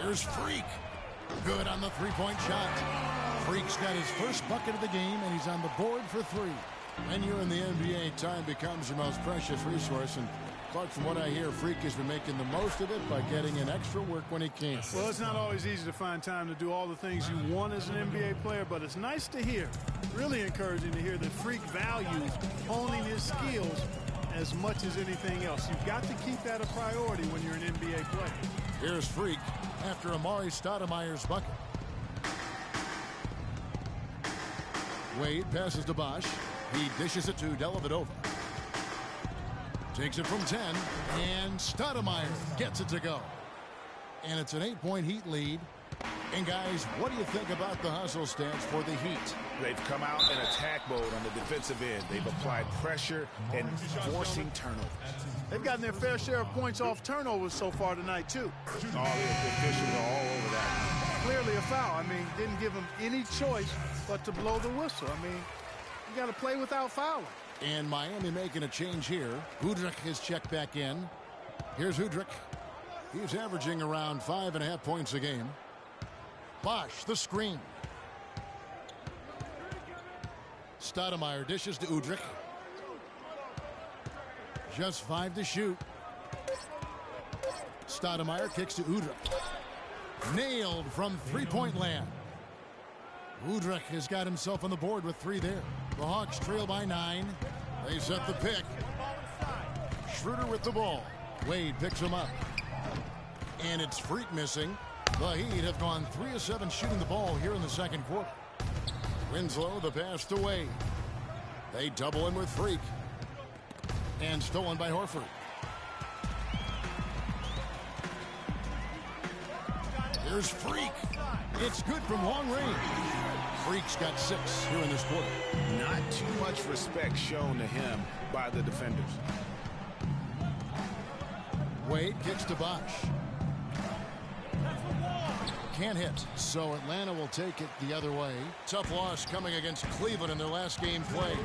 Here's Freak. Good on the three-point shot. Freak's got his first bucket of the game, and he's on the board for 3. When you're in the NBA, time becomes your most precious resource. And Clark, from what I hear, Freak has been making the most of it by getting in extra work when he can. Well, it's not always easy to find time to do all the things you want as an NBA player, but it's nice to hear, really encouraging to hear that Freak values honing his skills as much as anything else. You've got to keep that a priority when you're an NBA player. Here's Freak after Amari Stoudemire's bucket. Wade passes to Bosch. He dishes it to Dellavedova. Takes it from 10, and Stoudemire gets it to go. And it's an 8-point Heat lead. And guys, what do you think about the hustle stance for the Heat? They've come out in attack mode on the defensive end. They've applied pressure and forcing turnovers. They've gotten their fair share of points off turnovers so far tonight, too. All the officials are all over that. Clearly a foul. I mean, didn't give them any choice but to blow the whistle. I mean, you got to play without fouling. And Miami making a change here. Udrich is checked back in. Here's Udrich. He's averaging around 5.5 points a game. Bosch, the screen. Stoudemire dishes to Udrich. Just 5 to shoot. Stoudemire kicks to Udrich. Nailed from three-point land. Udrich has got himself on the board with 3 there. The Hawks trail by 9. They set the pick. Schroeder with the ball. Wade picks him up. And it's Freak missing. The Heat have gone 3 of 7 shooting the ball here in the second quarter. Winslow, the pass to Wade. They double in with Freak. And stolen by Horford. Here's Freak. It's good from long range. Freak's got 6 here in this quarter. Not too much respect shown to him by the defenders. Wade kicks to Bosch. Can't hit, so Atlanta will take it the other way. Tough loss coming against Cleveland in their last game played.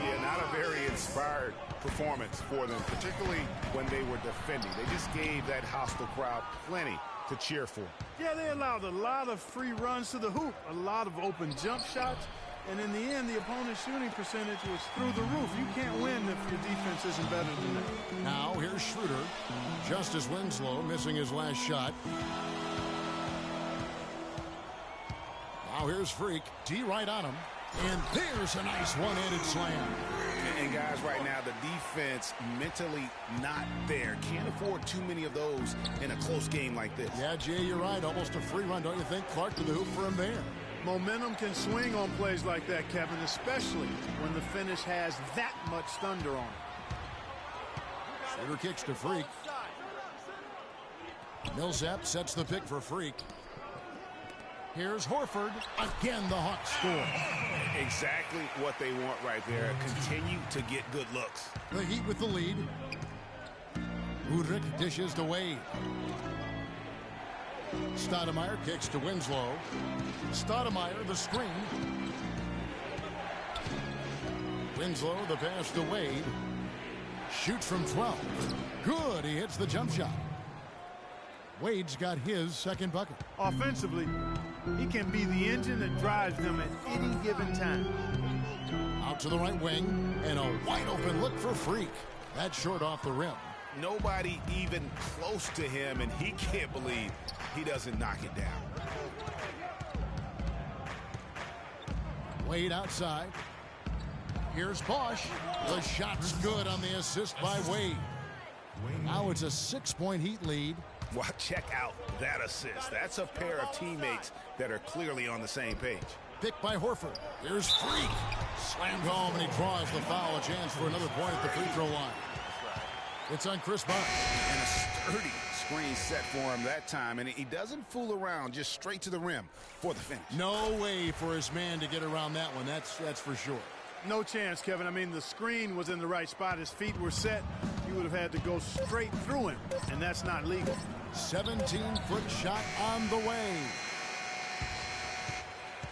Yeah, not a very inspired performance for them, particularly when they were defending. They just gave that hostile crowd plenty to cheer for. Yeah, they allowed a lot of free runs to the hoop, a lot of open jump shots, and in the end, the opponent's shooting percentage was through the roof. You can't win if your defense isn't better than that. Now, here's Schroeder. Justice Winslow missing his last shot. Now here's Freak. D right on him. And there's a nice one-handed slam. And guys, right now, the defense mentally not there. Can't afford too many of those in a close game like this. Yeah, Jay, you're right. Almost a free run, don't you think? Clark to the hoop for him there. Momentum can swing on plays like that, Kevin, especially when the finish has that much thunder on it. Schroeder kicks to Freak. Millsap sets the pick for Freak. Here's Horford. Again, the Hawks score. Exactly what they want right there. Continue to get good looks. The Heat with the lead. Udrich dishes to Wade. Stoudemire kicks to Winslow. Stoudemire, the screen. Winslow, the pass to Wade. Shoots from 12. Good, he hits the jump shot. Wade's got his second bucket. Offensively, he can be the engine that drives them at any given time. Out to the right wing, and a wide open look for Freak. That's short off the rim. Nobody even close to him, and he can't believe he doesn't knock it down. Wade outside. Here's Bosch. The shot's good on the assist by Wade. Now it's a 6-point Heat lead. Well, check out that assist. That's a pair of teammates that are clearly on the same page. Picked by Horford. Here's Freak. Slammed home, and he draws the foul. A chance for another point at the free throw line. It's on Chris Bosh. And a sturdy screen set for him that time, and he doesn't fool around, just straight to the rim for the finish. No way for his man to get around that one. That's for sure. No chance, Kevin. I mean, the screen was in the right spot. His feet were set. You would have had to go straight through him, and that's not legal. 17-foot shot on the way.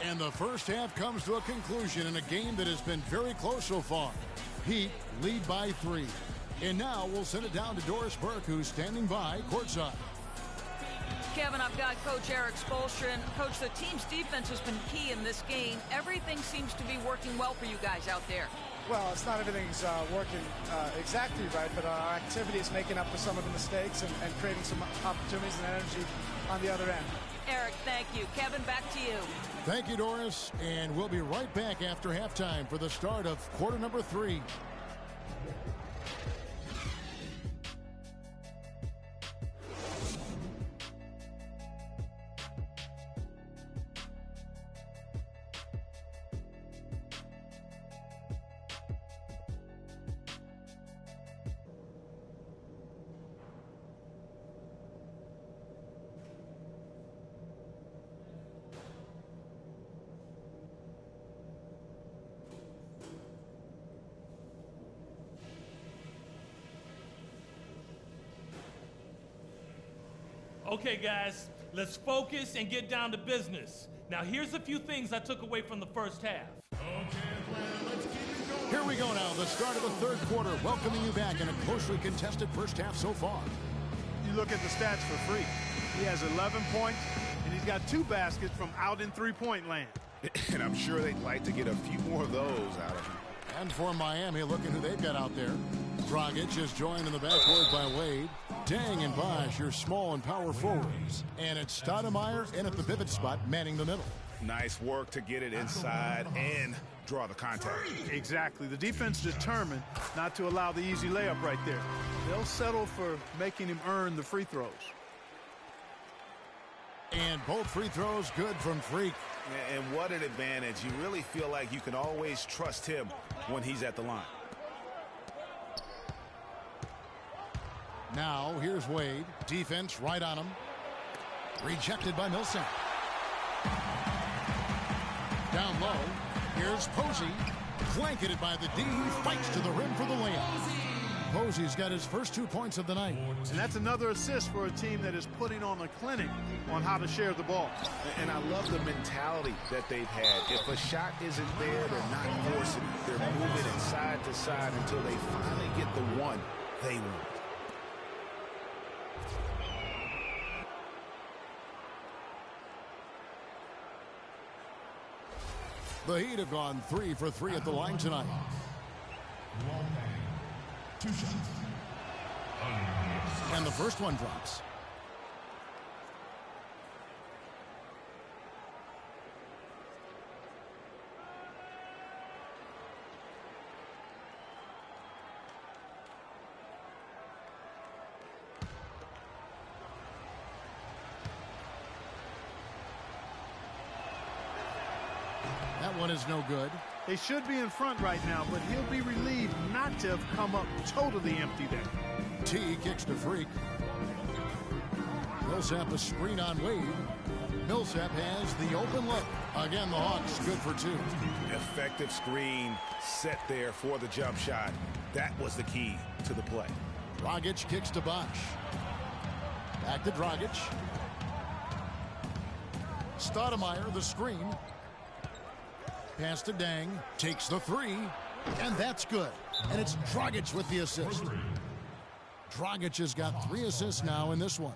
And the first half comes to a conclusion in a game that has been very close so far. Heat lead by 3. And now we'll send it down to Doris Burke, who's standing by courtside. Kevin, I've got Coach Eric Spoelstra. Coach, the team's defense has been key in this game. Everything seems to be working well for you guys out there. Well, it's not everything's working exactly right, but our activity is making up for some of the mistakes and creating some opportunities and energy on the other end. Eric, thank you. Kevin, back to you. Thank you, Doris. And we'll be right back after halftime for the start of quarter number 3. Okay, guys, let's focus and get down to business. Now, here's a few things I took away from the first half. Here we go now, the start of the third quarter, welcoming you back in a closely contested first half so far. You look at the stats for Freak. He has 11 points, and he's got 2 baskets from out in three-point land. And I'm sure they'd like to get a few more of those out of him. And for Miami, look at who they've got out there. Dragic is joined in the backcourt by Wade. Dang and Bosch, your small and power forwards. And it's Stoudemire in at the pivot spot, manning the middle. Nice work to get it inside and draw the contact. Exactly. The defense determined not to allow the easy layup right there. They'll settle for making him earn the free throws. And both free throws good from Freak. And what an advantage. You really feel like you can always trust him when he's at the line. Now, here's Wade. Defense right on him. Rejected by Millsap. Down low. Here's Posey. Blanketed by the D. Fights to the rim for the layup. Posey's got his first 2 points of the night. And that's another assist for a team that is putting on a clinic on how to share the ball. And I love the mentality that they've had. If a shot isn't there, they're not forcing it. They're moving it side to side until they finally get the one they want. The Heat have gone 3 for 3 at the line tonight. 2 shots. And the first one drops. That one is no good. They should be in front right now, but he'll be relieved not to have come up totally empty there. T kicks to Freak. Millsap a screen on Wade. Millsap has the open look. Again, the Hawks good for 2. Effective screen set there for the jump shot. That was the key to the play. Dragic kicks to Bosch. Back to Dragic. Stoudemire, the screen. Pass to Dang. Takes the 3. And that's good. And it's Dragic with the assist. Dragic has got 3 assists now in this one.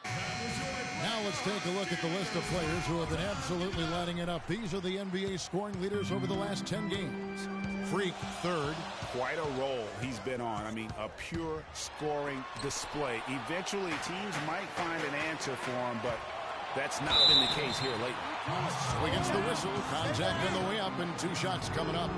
Now let's take a look at the list of players who have been absolutely lighting it up. These are the NBA scoring leaders over the last 10 games. Freak, 3rd. Quite a role he's been on. I mean, a pure scoring display. Eventually, teams might find an answer for him, but that's not been the case here lately. So he gets the whistle. Contact on the way up and 2 shots coming up.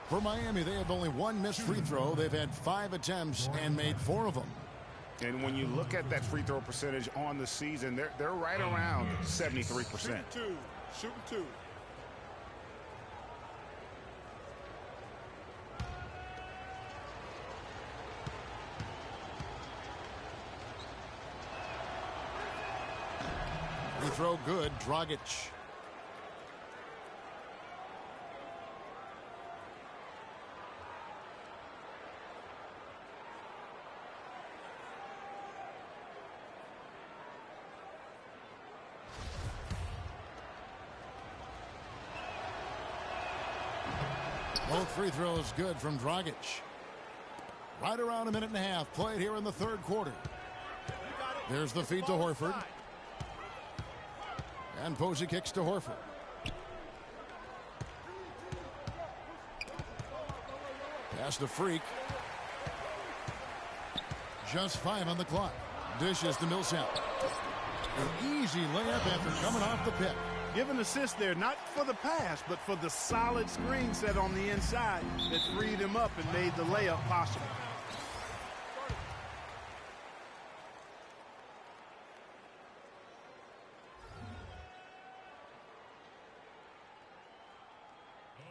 For Miami, they have only 1 missed free throw. They've had 5 attempts and made 4 of them. And when you look at that free throw percentage on the season, they're right around 73%. Shooting 2. Free throw good. Dragic. Both free throws good from Dragic. Right around a minute and a half played here in the third quarter. There's the feed to Horford. And Posey kicks to Horford. Pass to Freak. Just 5 on the clock. Dishes to Millsap. An easy layup after coming off the pick. Give an assist there, not for the pass, but for the solid screen set on the inside that freed him up and made the layup possible.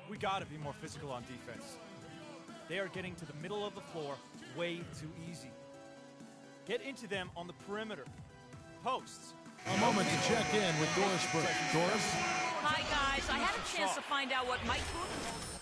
We gotta be more physical on defense. They are getting to the middle of the floor way too easy. Get into them on the perimeter. Posts. A moment to check in with Doris Burke. Doris? Hi, guys. I had a chance to find out what Mike Putin...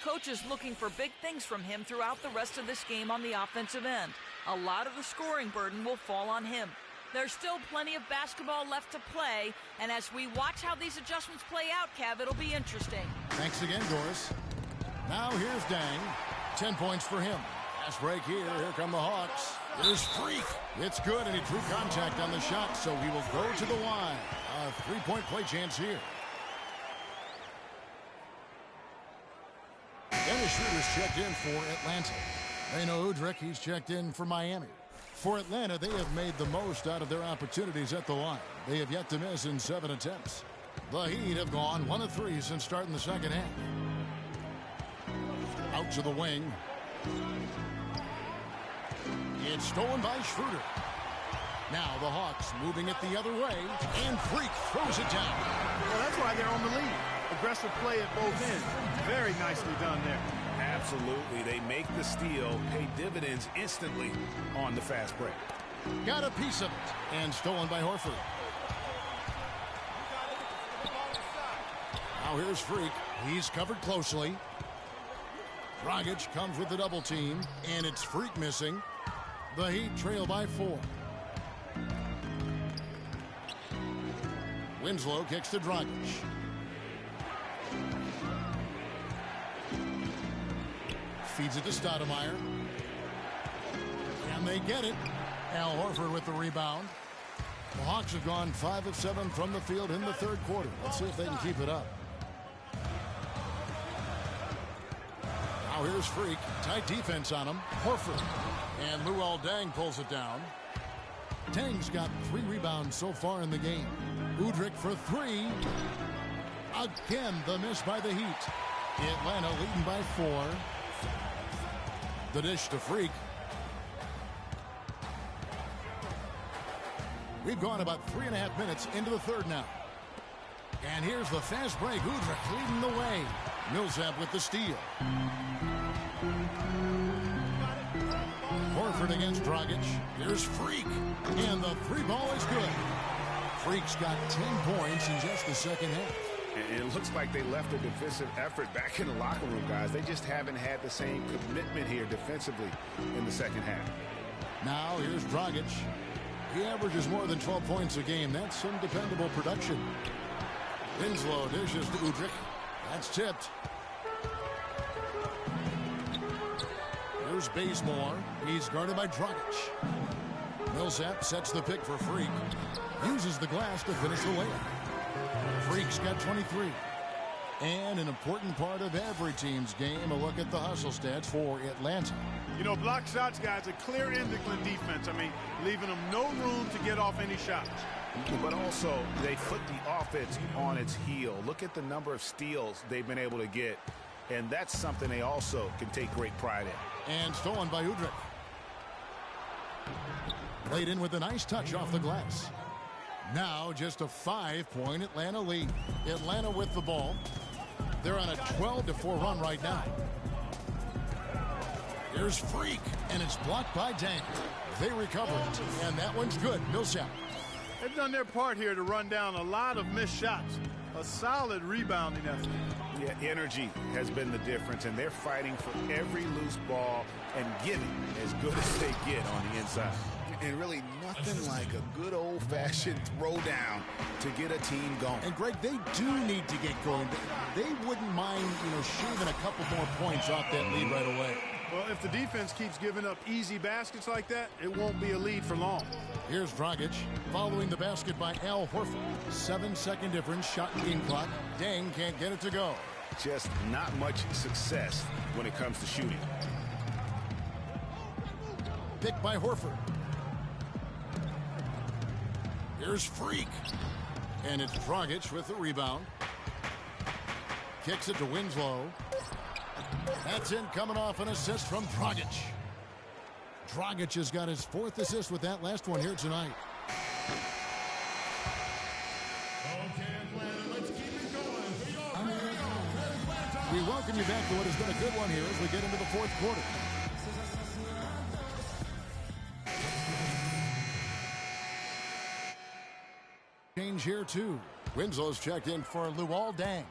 Coach is looking for big things from him throughout the rest of this game on the offensive end. A lot of the scoring burden will fall on him. There's still plenty of basketball left to play, and as we watch how these adjustments play out, Kev, it'll be interesting. Thanks again, Doris. Now here's Dang. 10 points for him. Fast break here. Here come the Hawks. There's Freak. It's good, and he drew contact on the shot, so he will go to the line. A three-point play chance here. Dennis Schroeder's checked in for Atlanta. Reno Udrich, he's checked in for Miami. For Atlanta, they have made the most out of their opportunities at the line. They have yet to miss in 7 attempts. The Heat have gone 1 of 3 since starting the second half. Out to the wing. It's stolen by Schroeder. Now the Hawks moving it the other way, and Freak throws it down. Well, that's why they're on the lead. Aggressive play at both ends. Very nicely done there. Absolutely. They make the steal, pay dividends instantly on the fast break. Got a piece of it, and stolen by Horford. Now here's Freak. He's covered closely. Dragic comes with the double team, and it's Freak missing. The Heat trail by 4. Winslow kicks to Dragic. Feeds it to Stoudemire. And they get it. Al Horford with the rebound. The Hawks have gone 5 of 7 from the field in the third quarter. Let's see if they can keep it up. Now here's Freak. Tight defense on him. Horford. And Luol Deng pulls it down. Deng's got 3 rebounds so far in the game. Udrich for 3. Again, the miss by the Heat. Atlanta leading by 4. The dish to Freak. We've gone about 3.5 minutes into the third now. And here's the fast break. Udrich leading the way. Millsap with the steal. Horford against Dragic. Here's Freak. And the 3 ball is good. Freak's got 10 points in just the second half. It looks like they left a defensive effort back in the locker room, guys. They just haven't had the same commitment here defensively in the second half. Now here's Dragic. He averages more than 12 points a game. That's some dependable production. Winslow dishes to Udrich. That's tipped. Here's Bazemore. He's guarded by Dragic. Millsap sets the pick for Freak. Uses the glass to finish the layup. Freak's got 23. And an important part of every team's game, a look at the hustle stats for Atlanta. You know, block shots, guys, a clear England defense. I mean, leaving them no room to get off any shots. But also, they put the offense on its heel. Look at the number of steals they've been able to get. And that's something they also can take great pride in. And stolen by Udrich. Played in with a nice touch off the glass. Now just a 5-point Atlanta lead. Atlanta with the ball. They're on a 12-4 run right now. Here's Freak, and it's blocked by Deng. They recover it, and that one's good. Millsap. They've done their part here to run down a lot of missed shots. A solid rebounding effort. Yeah, energy has been the difference, and they're fighting for every loose ball and giving as good as they get on the inside. And really nothing like a good old-fashioned throwdown to get a team going. And, Greg, they do need to get going. They wouldn't mind, shaving a couple more points off that lead right away. Well, if the defense keeps giving up easy baskets like that, it won't be a lead for long. Here's Dragic following the basket by Al Horford. 7-second difference, shot and game clock. Deng can't get it to go. Just not much success when it comes to shooting. Picked by Horford. Here's Freak. And it's Dragic with the rebound. Kicks it to Winslow. That's in, coming off an assist from Dragic. Dragic has got his 4th assist with that last one here tonight. We welcome you back to what has been a good one here as we get into the 4th quarter. Change here, too. Winslow's checked in for Luol Deng.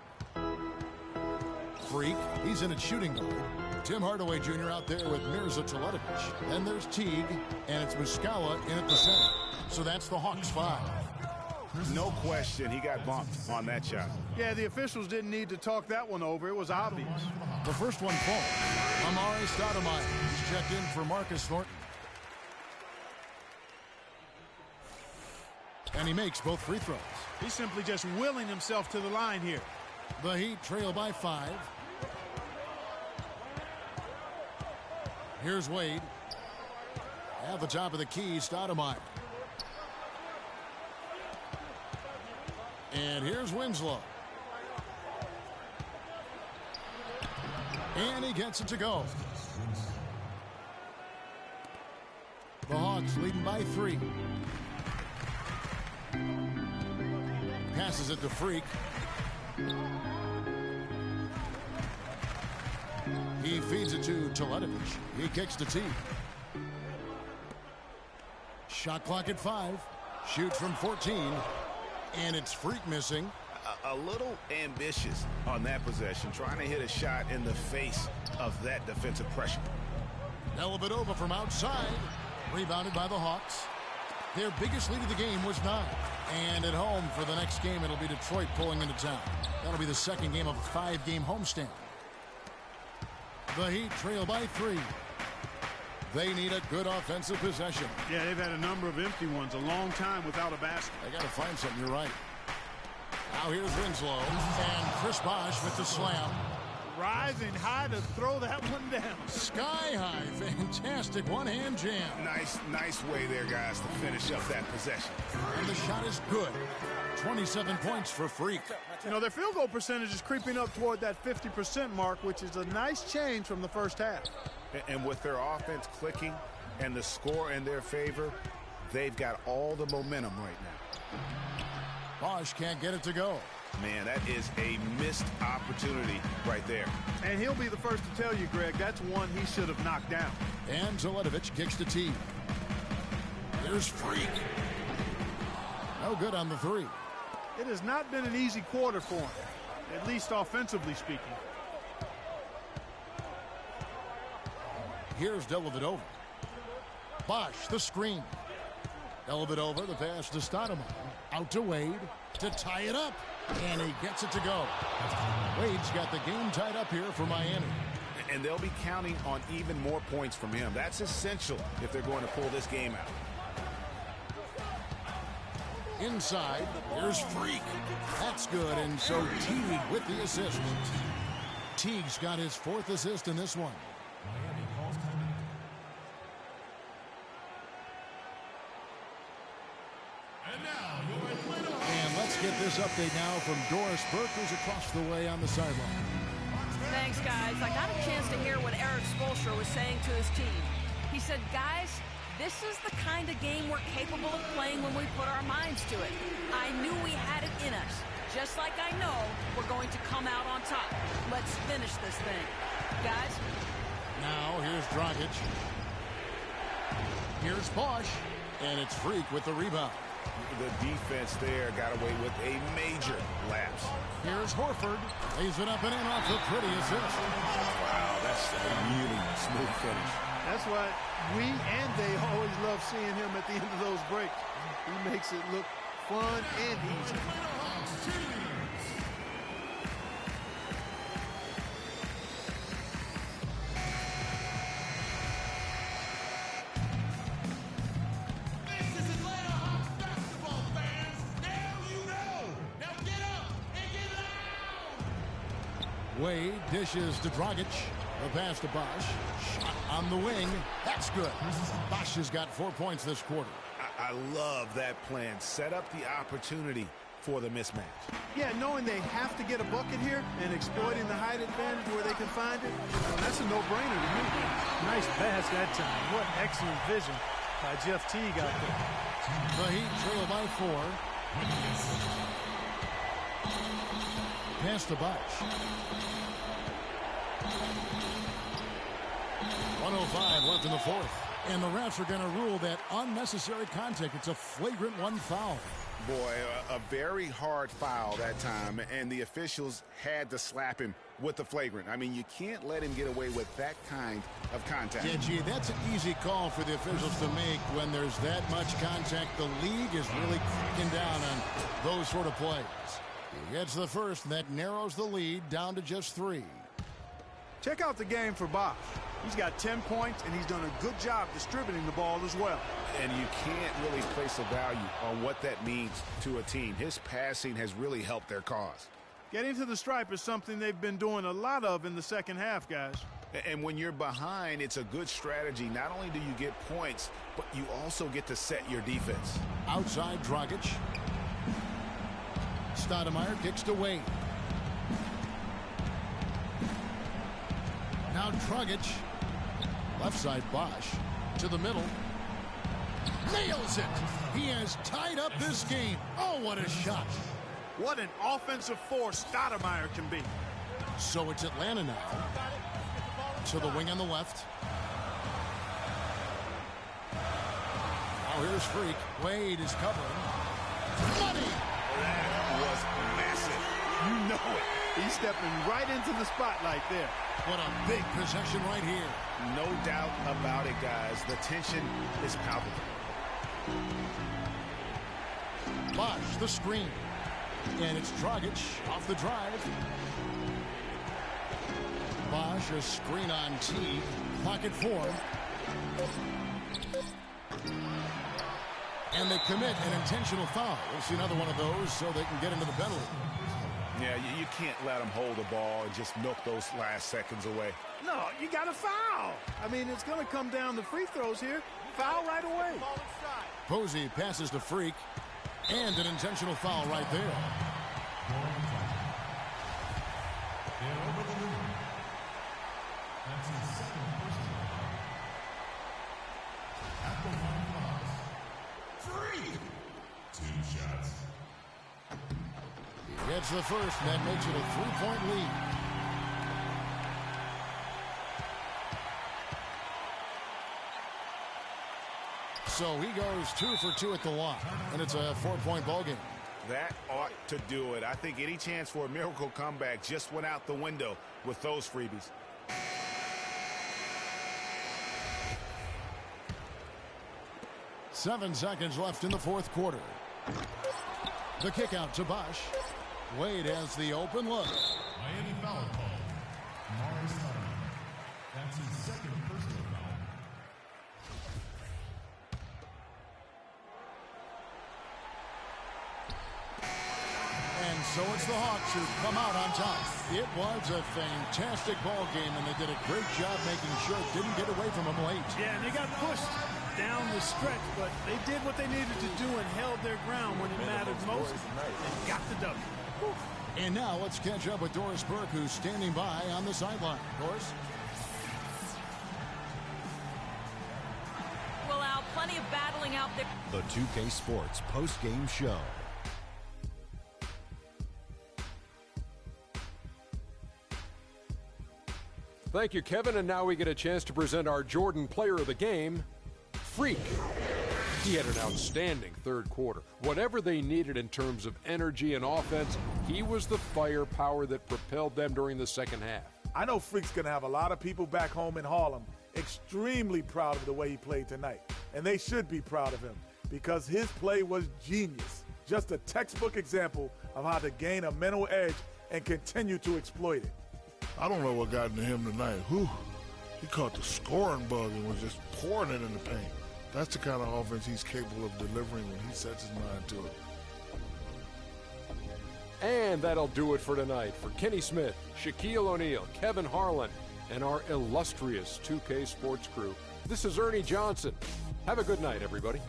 Freak, he's in at shooting guard. Tim Hardaway Jr. out there with Mirza Teletovic. Then there's Teague, and it's Muscala in at the center. So that's the Hawks 5. No question, he got bumped on that shot. Yeah, the officials didn't need to talk that one over. It was obvious. The first one falls. Amari Stoudemire. He's checked in for Marcus Thornton. And he makes both free throws. He's simply just willing himself to the line here. The Heat trail by 5. Here's Wade. At the top of the key, Stoudemire. And here's Winslow. And he gets it to go. The Hawks leading by 3. Passes it to Freak. He feeds it to Teletovic. He kicks to T. Shot clock at 5. Shoots from 14. And it's Freak missing. A little ambitious on that possession, trying to hit a shot in the face of that defensive pressure. Dellavedova from outside. Rebounded by the Hawks. Their biggest lead of the game was 9. And at home for the next game, it'll be Detroit pulling into town. That'll be the second game of a 5-game homestand. The Heat trail by 3. They need a good offensive possession. Yeah, they've had a number of empty ones, a long time without a basket. They got to find something, you're right. Now here's Winslow, and Chris Bosh with the slam. Rising high to throw that one down. Sky high, fantastic one-hand jam. Nice way there, guys, to finish up that possession. And the shot is good. 27 points for Freak. Their field goal percentage is creeping up toward that 50% mark, which is a nice change from the first half. And with their offense clicking and the score in their favor, they've got all the momentum right now. Bosh can't get it to go. Man, that is a missed opportunity right there. And he'll be the first to tell you, Greg, that's one he should have knocked down. And Teletovic kicks to T. There's Freak. No good on the 3. It has not been an easy quarter for him, at least offensively speaking. Here's Dellavedova. Bosh, the screen. Dellavedova, the pass to Stoudemire. Out to Wade to tie it up. And he gets it to go. Wade's got the game tied up here for Miami. And they'll be counting on even more points from him. That's essential if they're going to pull this game out. Inside, here's Freak. That's good, and so Teague with the assist. Teague's got his 4th assist in this one. And let's get this update now from Doris Burke, who's across the way on the sideline. Thanks, guys. I got a chance to hear what Eric Spoelstra was saying to his team. He said, guys, this is the kind of game we're capable of playing when we put our minds to it. I knew we had it in us, just like I know we're going to come out on top. Let's finish this thing. Guys? Now, here's Dragic. Here's Bosh. And it's Freak with the rebound. The defense there got away with a major lapse. Here's Horford. Lays it up and in off a pretty assist. Wow, that's a really smooth finish. That's why we and they always love seeing him at the end of those breaks. He makes it look fun and easy. Wade dishes to Dragic. The pass to Bosch. Shot on the wing. That's good. Bosch has got 4 points this quarter. I love that plan. Set up the opportunity for the mismatch. Yeah, knowing they have to get a bucket here and exploiting the height advantage where they can find it, well, that's a no-brainer to me. Nice pass that time. What excellent vision by Jeff Teague out there. The Heat trail by 4. Pass to Bosch. 1:05 left in the fourth. And the refs are going to rule that unnecessary contact. It's a flagrant 1 foul. Boy, a very hard foul that time, and the officials had to slap him with the flagrant. I mean, you can't let him get away with that kind of contact. Yeah, gee, that's an easy call for the officials to make when there's that much contact. The league is really cracking down on those sort of plays. He gets the first, and that narrows the lead down to just 3. Check out the game for Bosch. He's got 10 points, and he's done a good job distributing the ball as well. And you can't really place a value on what that means to a team. His passing has really helped their cause. Getting to the stripe is something they've been doing a lot of in the second half, guys. And when you're behind, it's a good strategy. Not only do you get points, but you also get to set your defense. Outside Dragic. Stoudemire kicks to Wade. Now Dragic. Left side Bosch. To the middle. Nails it. He has tied up this game. Oh, what a shot. What an offensive force Stoudemire can be. So it's Atlanta now. To the wing on the left. Now here's Freak. Wade is covering. Money! That was massive. You know it. He's stepping right into the spotlight there. What a big possession right here. No doubt about it, guys. The tension is palpable. Bosch, the screen. And it's Dragic off the drive. Bosch, a screen on Teague. Pocket 4. And they commit an intentional foul. We'll see another one of those so they can get into the penalty. Yeah, you can't let them hold the ball and just milk those last seconds away. No, you got to foul. I mean, it's going to come down to free throws here. Foul right away. Posey passes to Freak. And an intentional foul right there. That's his second personal foul. At the line Freak! 2 shots. He gets the first, and that makes it a 3-point lead. So he goes 2 for 2 at the line, and it's a 4-point ball game. That ought to do it. I think any chance for a miracle comeback just went out the window with those freebies. Seven seconds left in the fourth quarter. The kick out to Bosch. Wade has the open look. Miami foul call. Morris Stoudemire. That's his second personal foul. And so it's the Hawks who come out on top. It was a fantastic ball game, and they did a great job making sure it didn't get away from them late. Yeah, and they got pushed down the stretch, but they did what they needed to do and held their ground when it mattered most and got the W. And now let's catch up with Doris Burke, who's standing by on the sideline. Doris? Well, Al, plenty of battling out there. The 2K Sports post-game show. Thank you, Kevin. And now we get a chance to present our Jordan Player of the Game, Freak. He had an outstanding third quarter. Whatever they needed in terms of energy and offense, he was the firepower that propelled them during the second half. I know Freak's going to have a lot of people back home in Harlem extremely proud of the way he played tonight. And they should be proud of him because his play was genius. Just a textbook example of how to gain a mental edge and continue to exploit it. I don't know what got into him tonight. Whew. He caught the scoring bug and was just pouring it in the paint. That's the kind of offense he's capable of delivering when he sets his mind to it. And that'll do it for tonight. For Kenny Smith, Shaquille O'Neal, Kevin Harlan, and our illustrious 2K Sports crew, this is Ernie Johnson. Have a good night, everybody.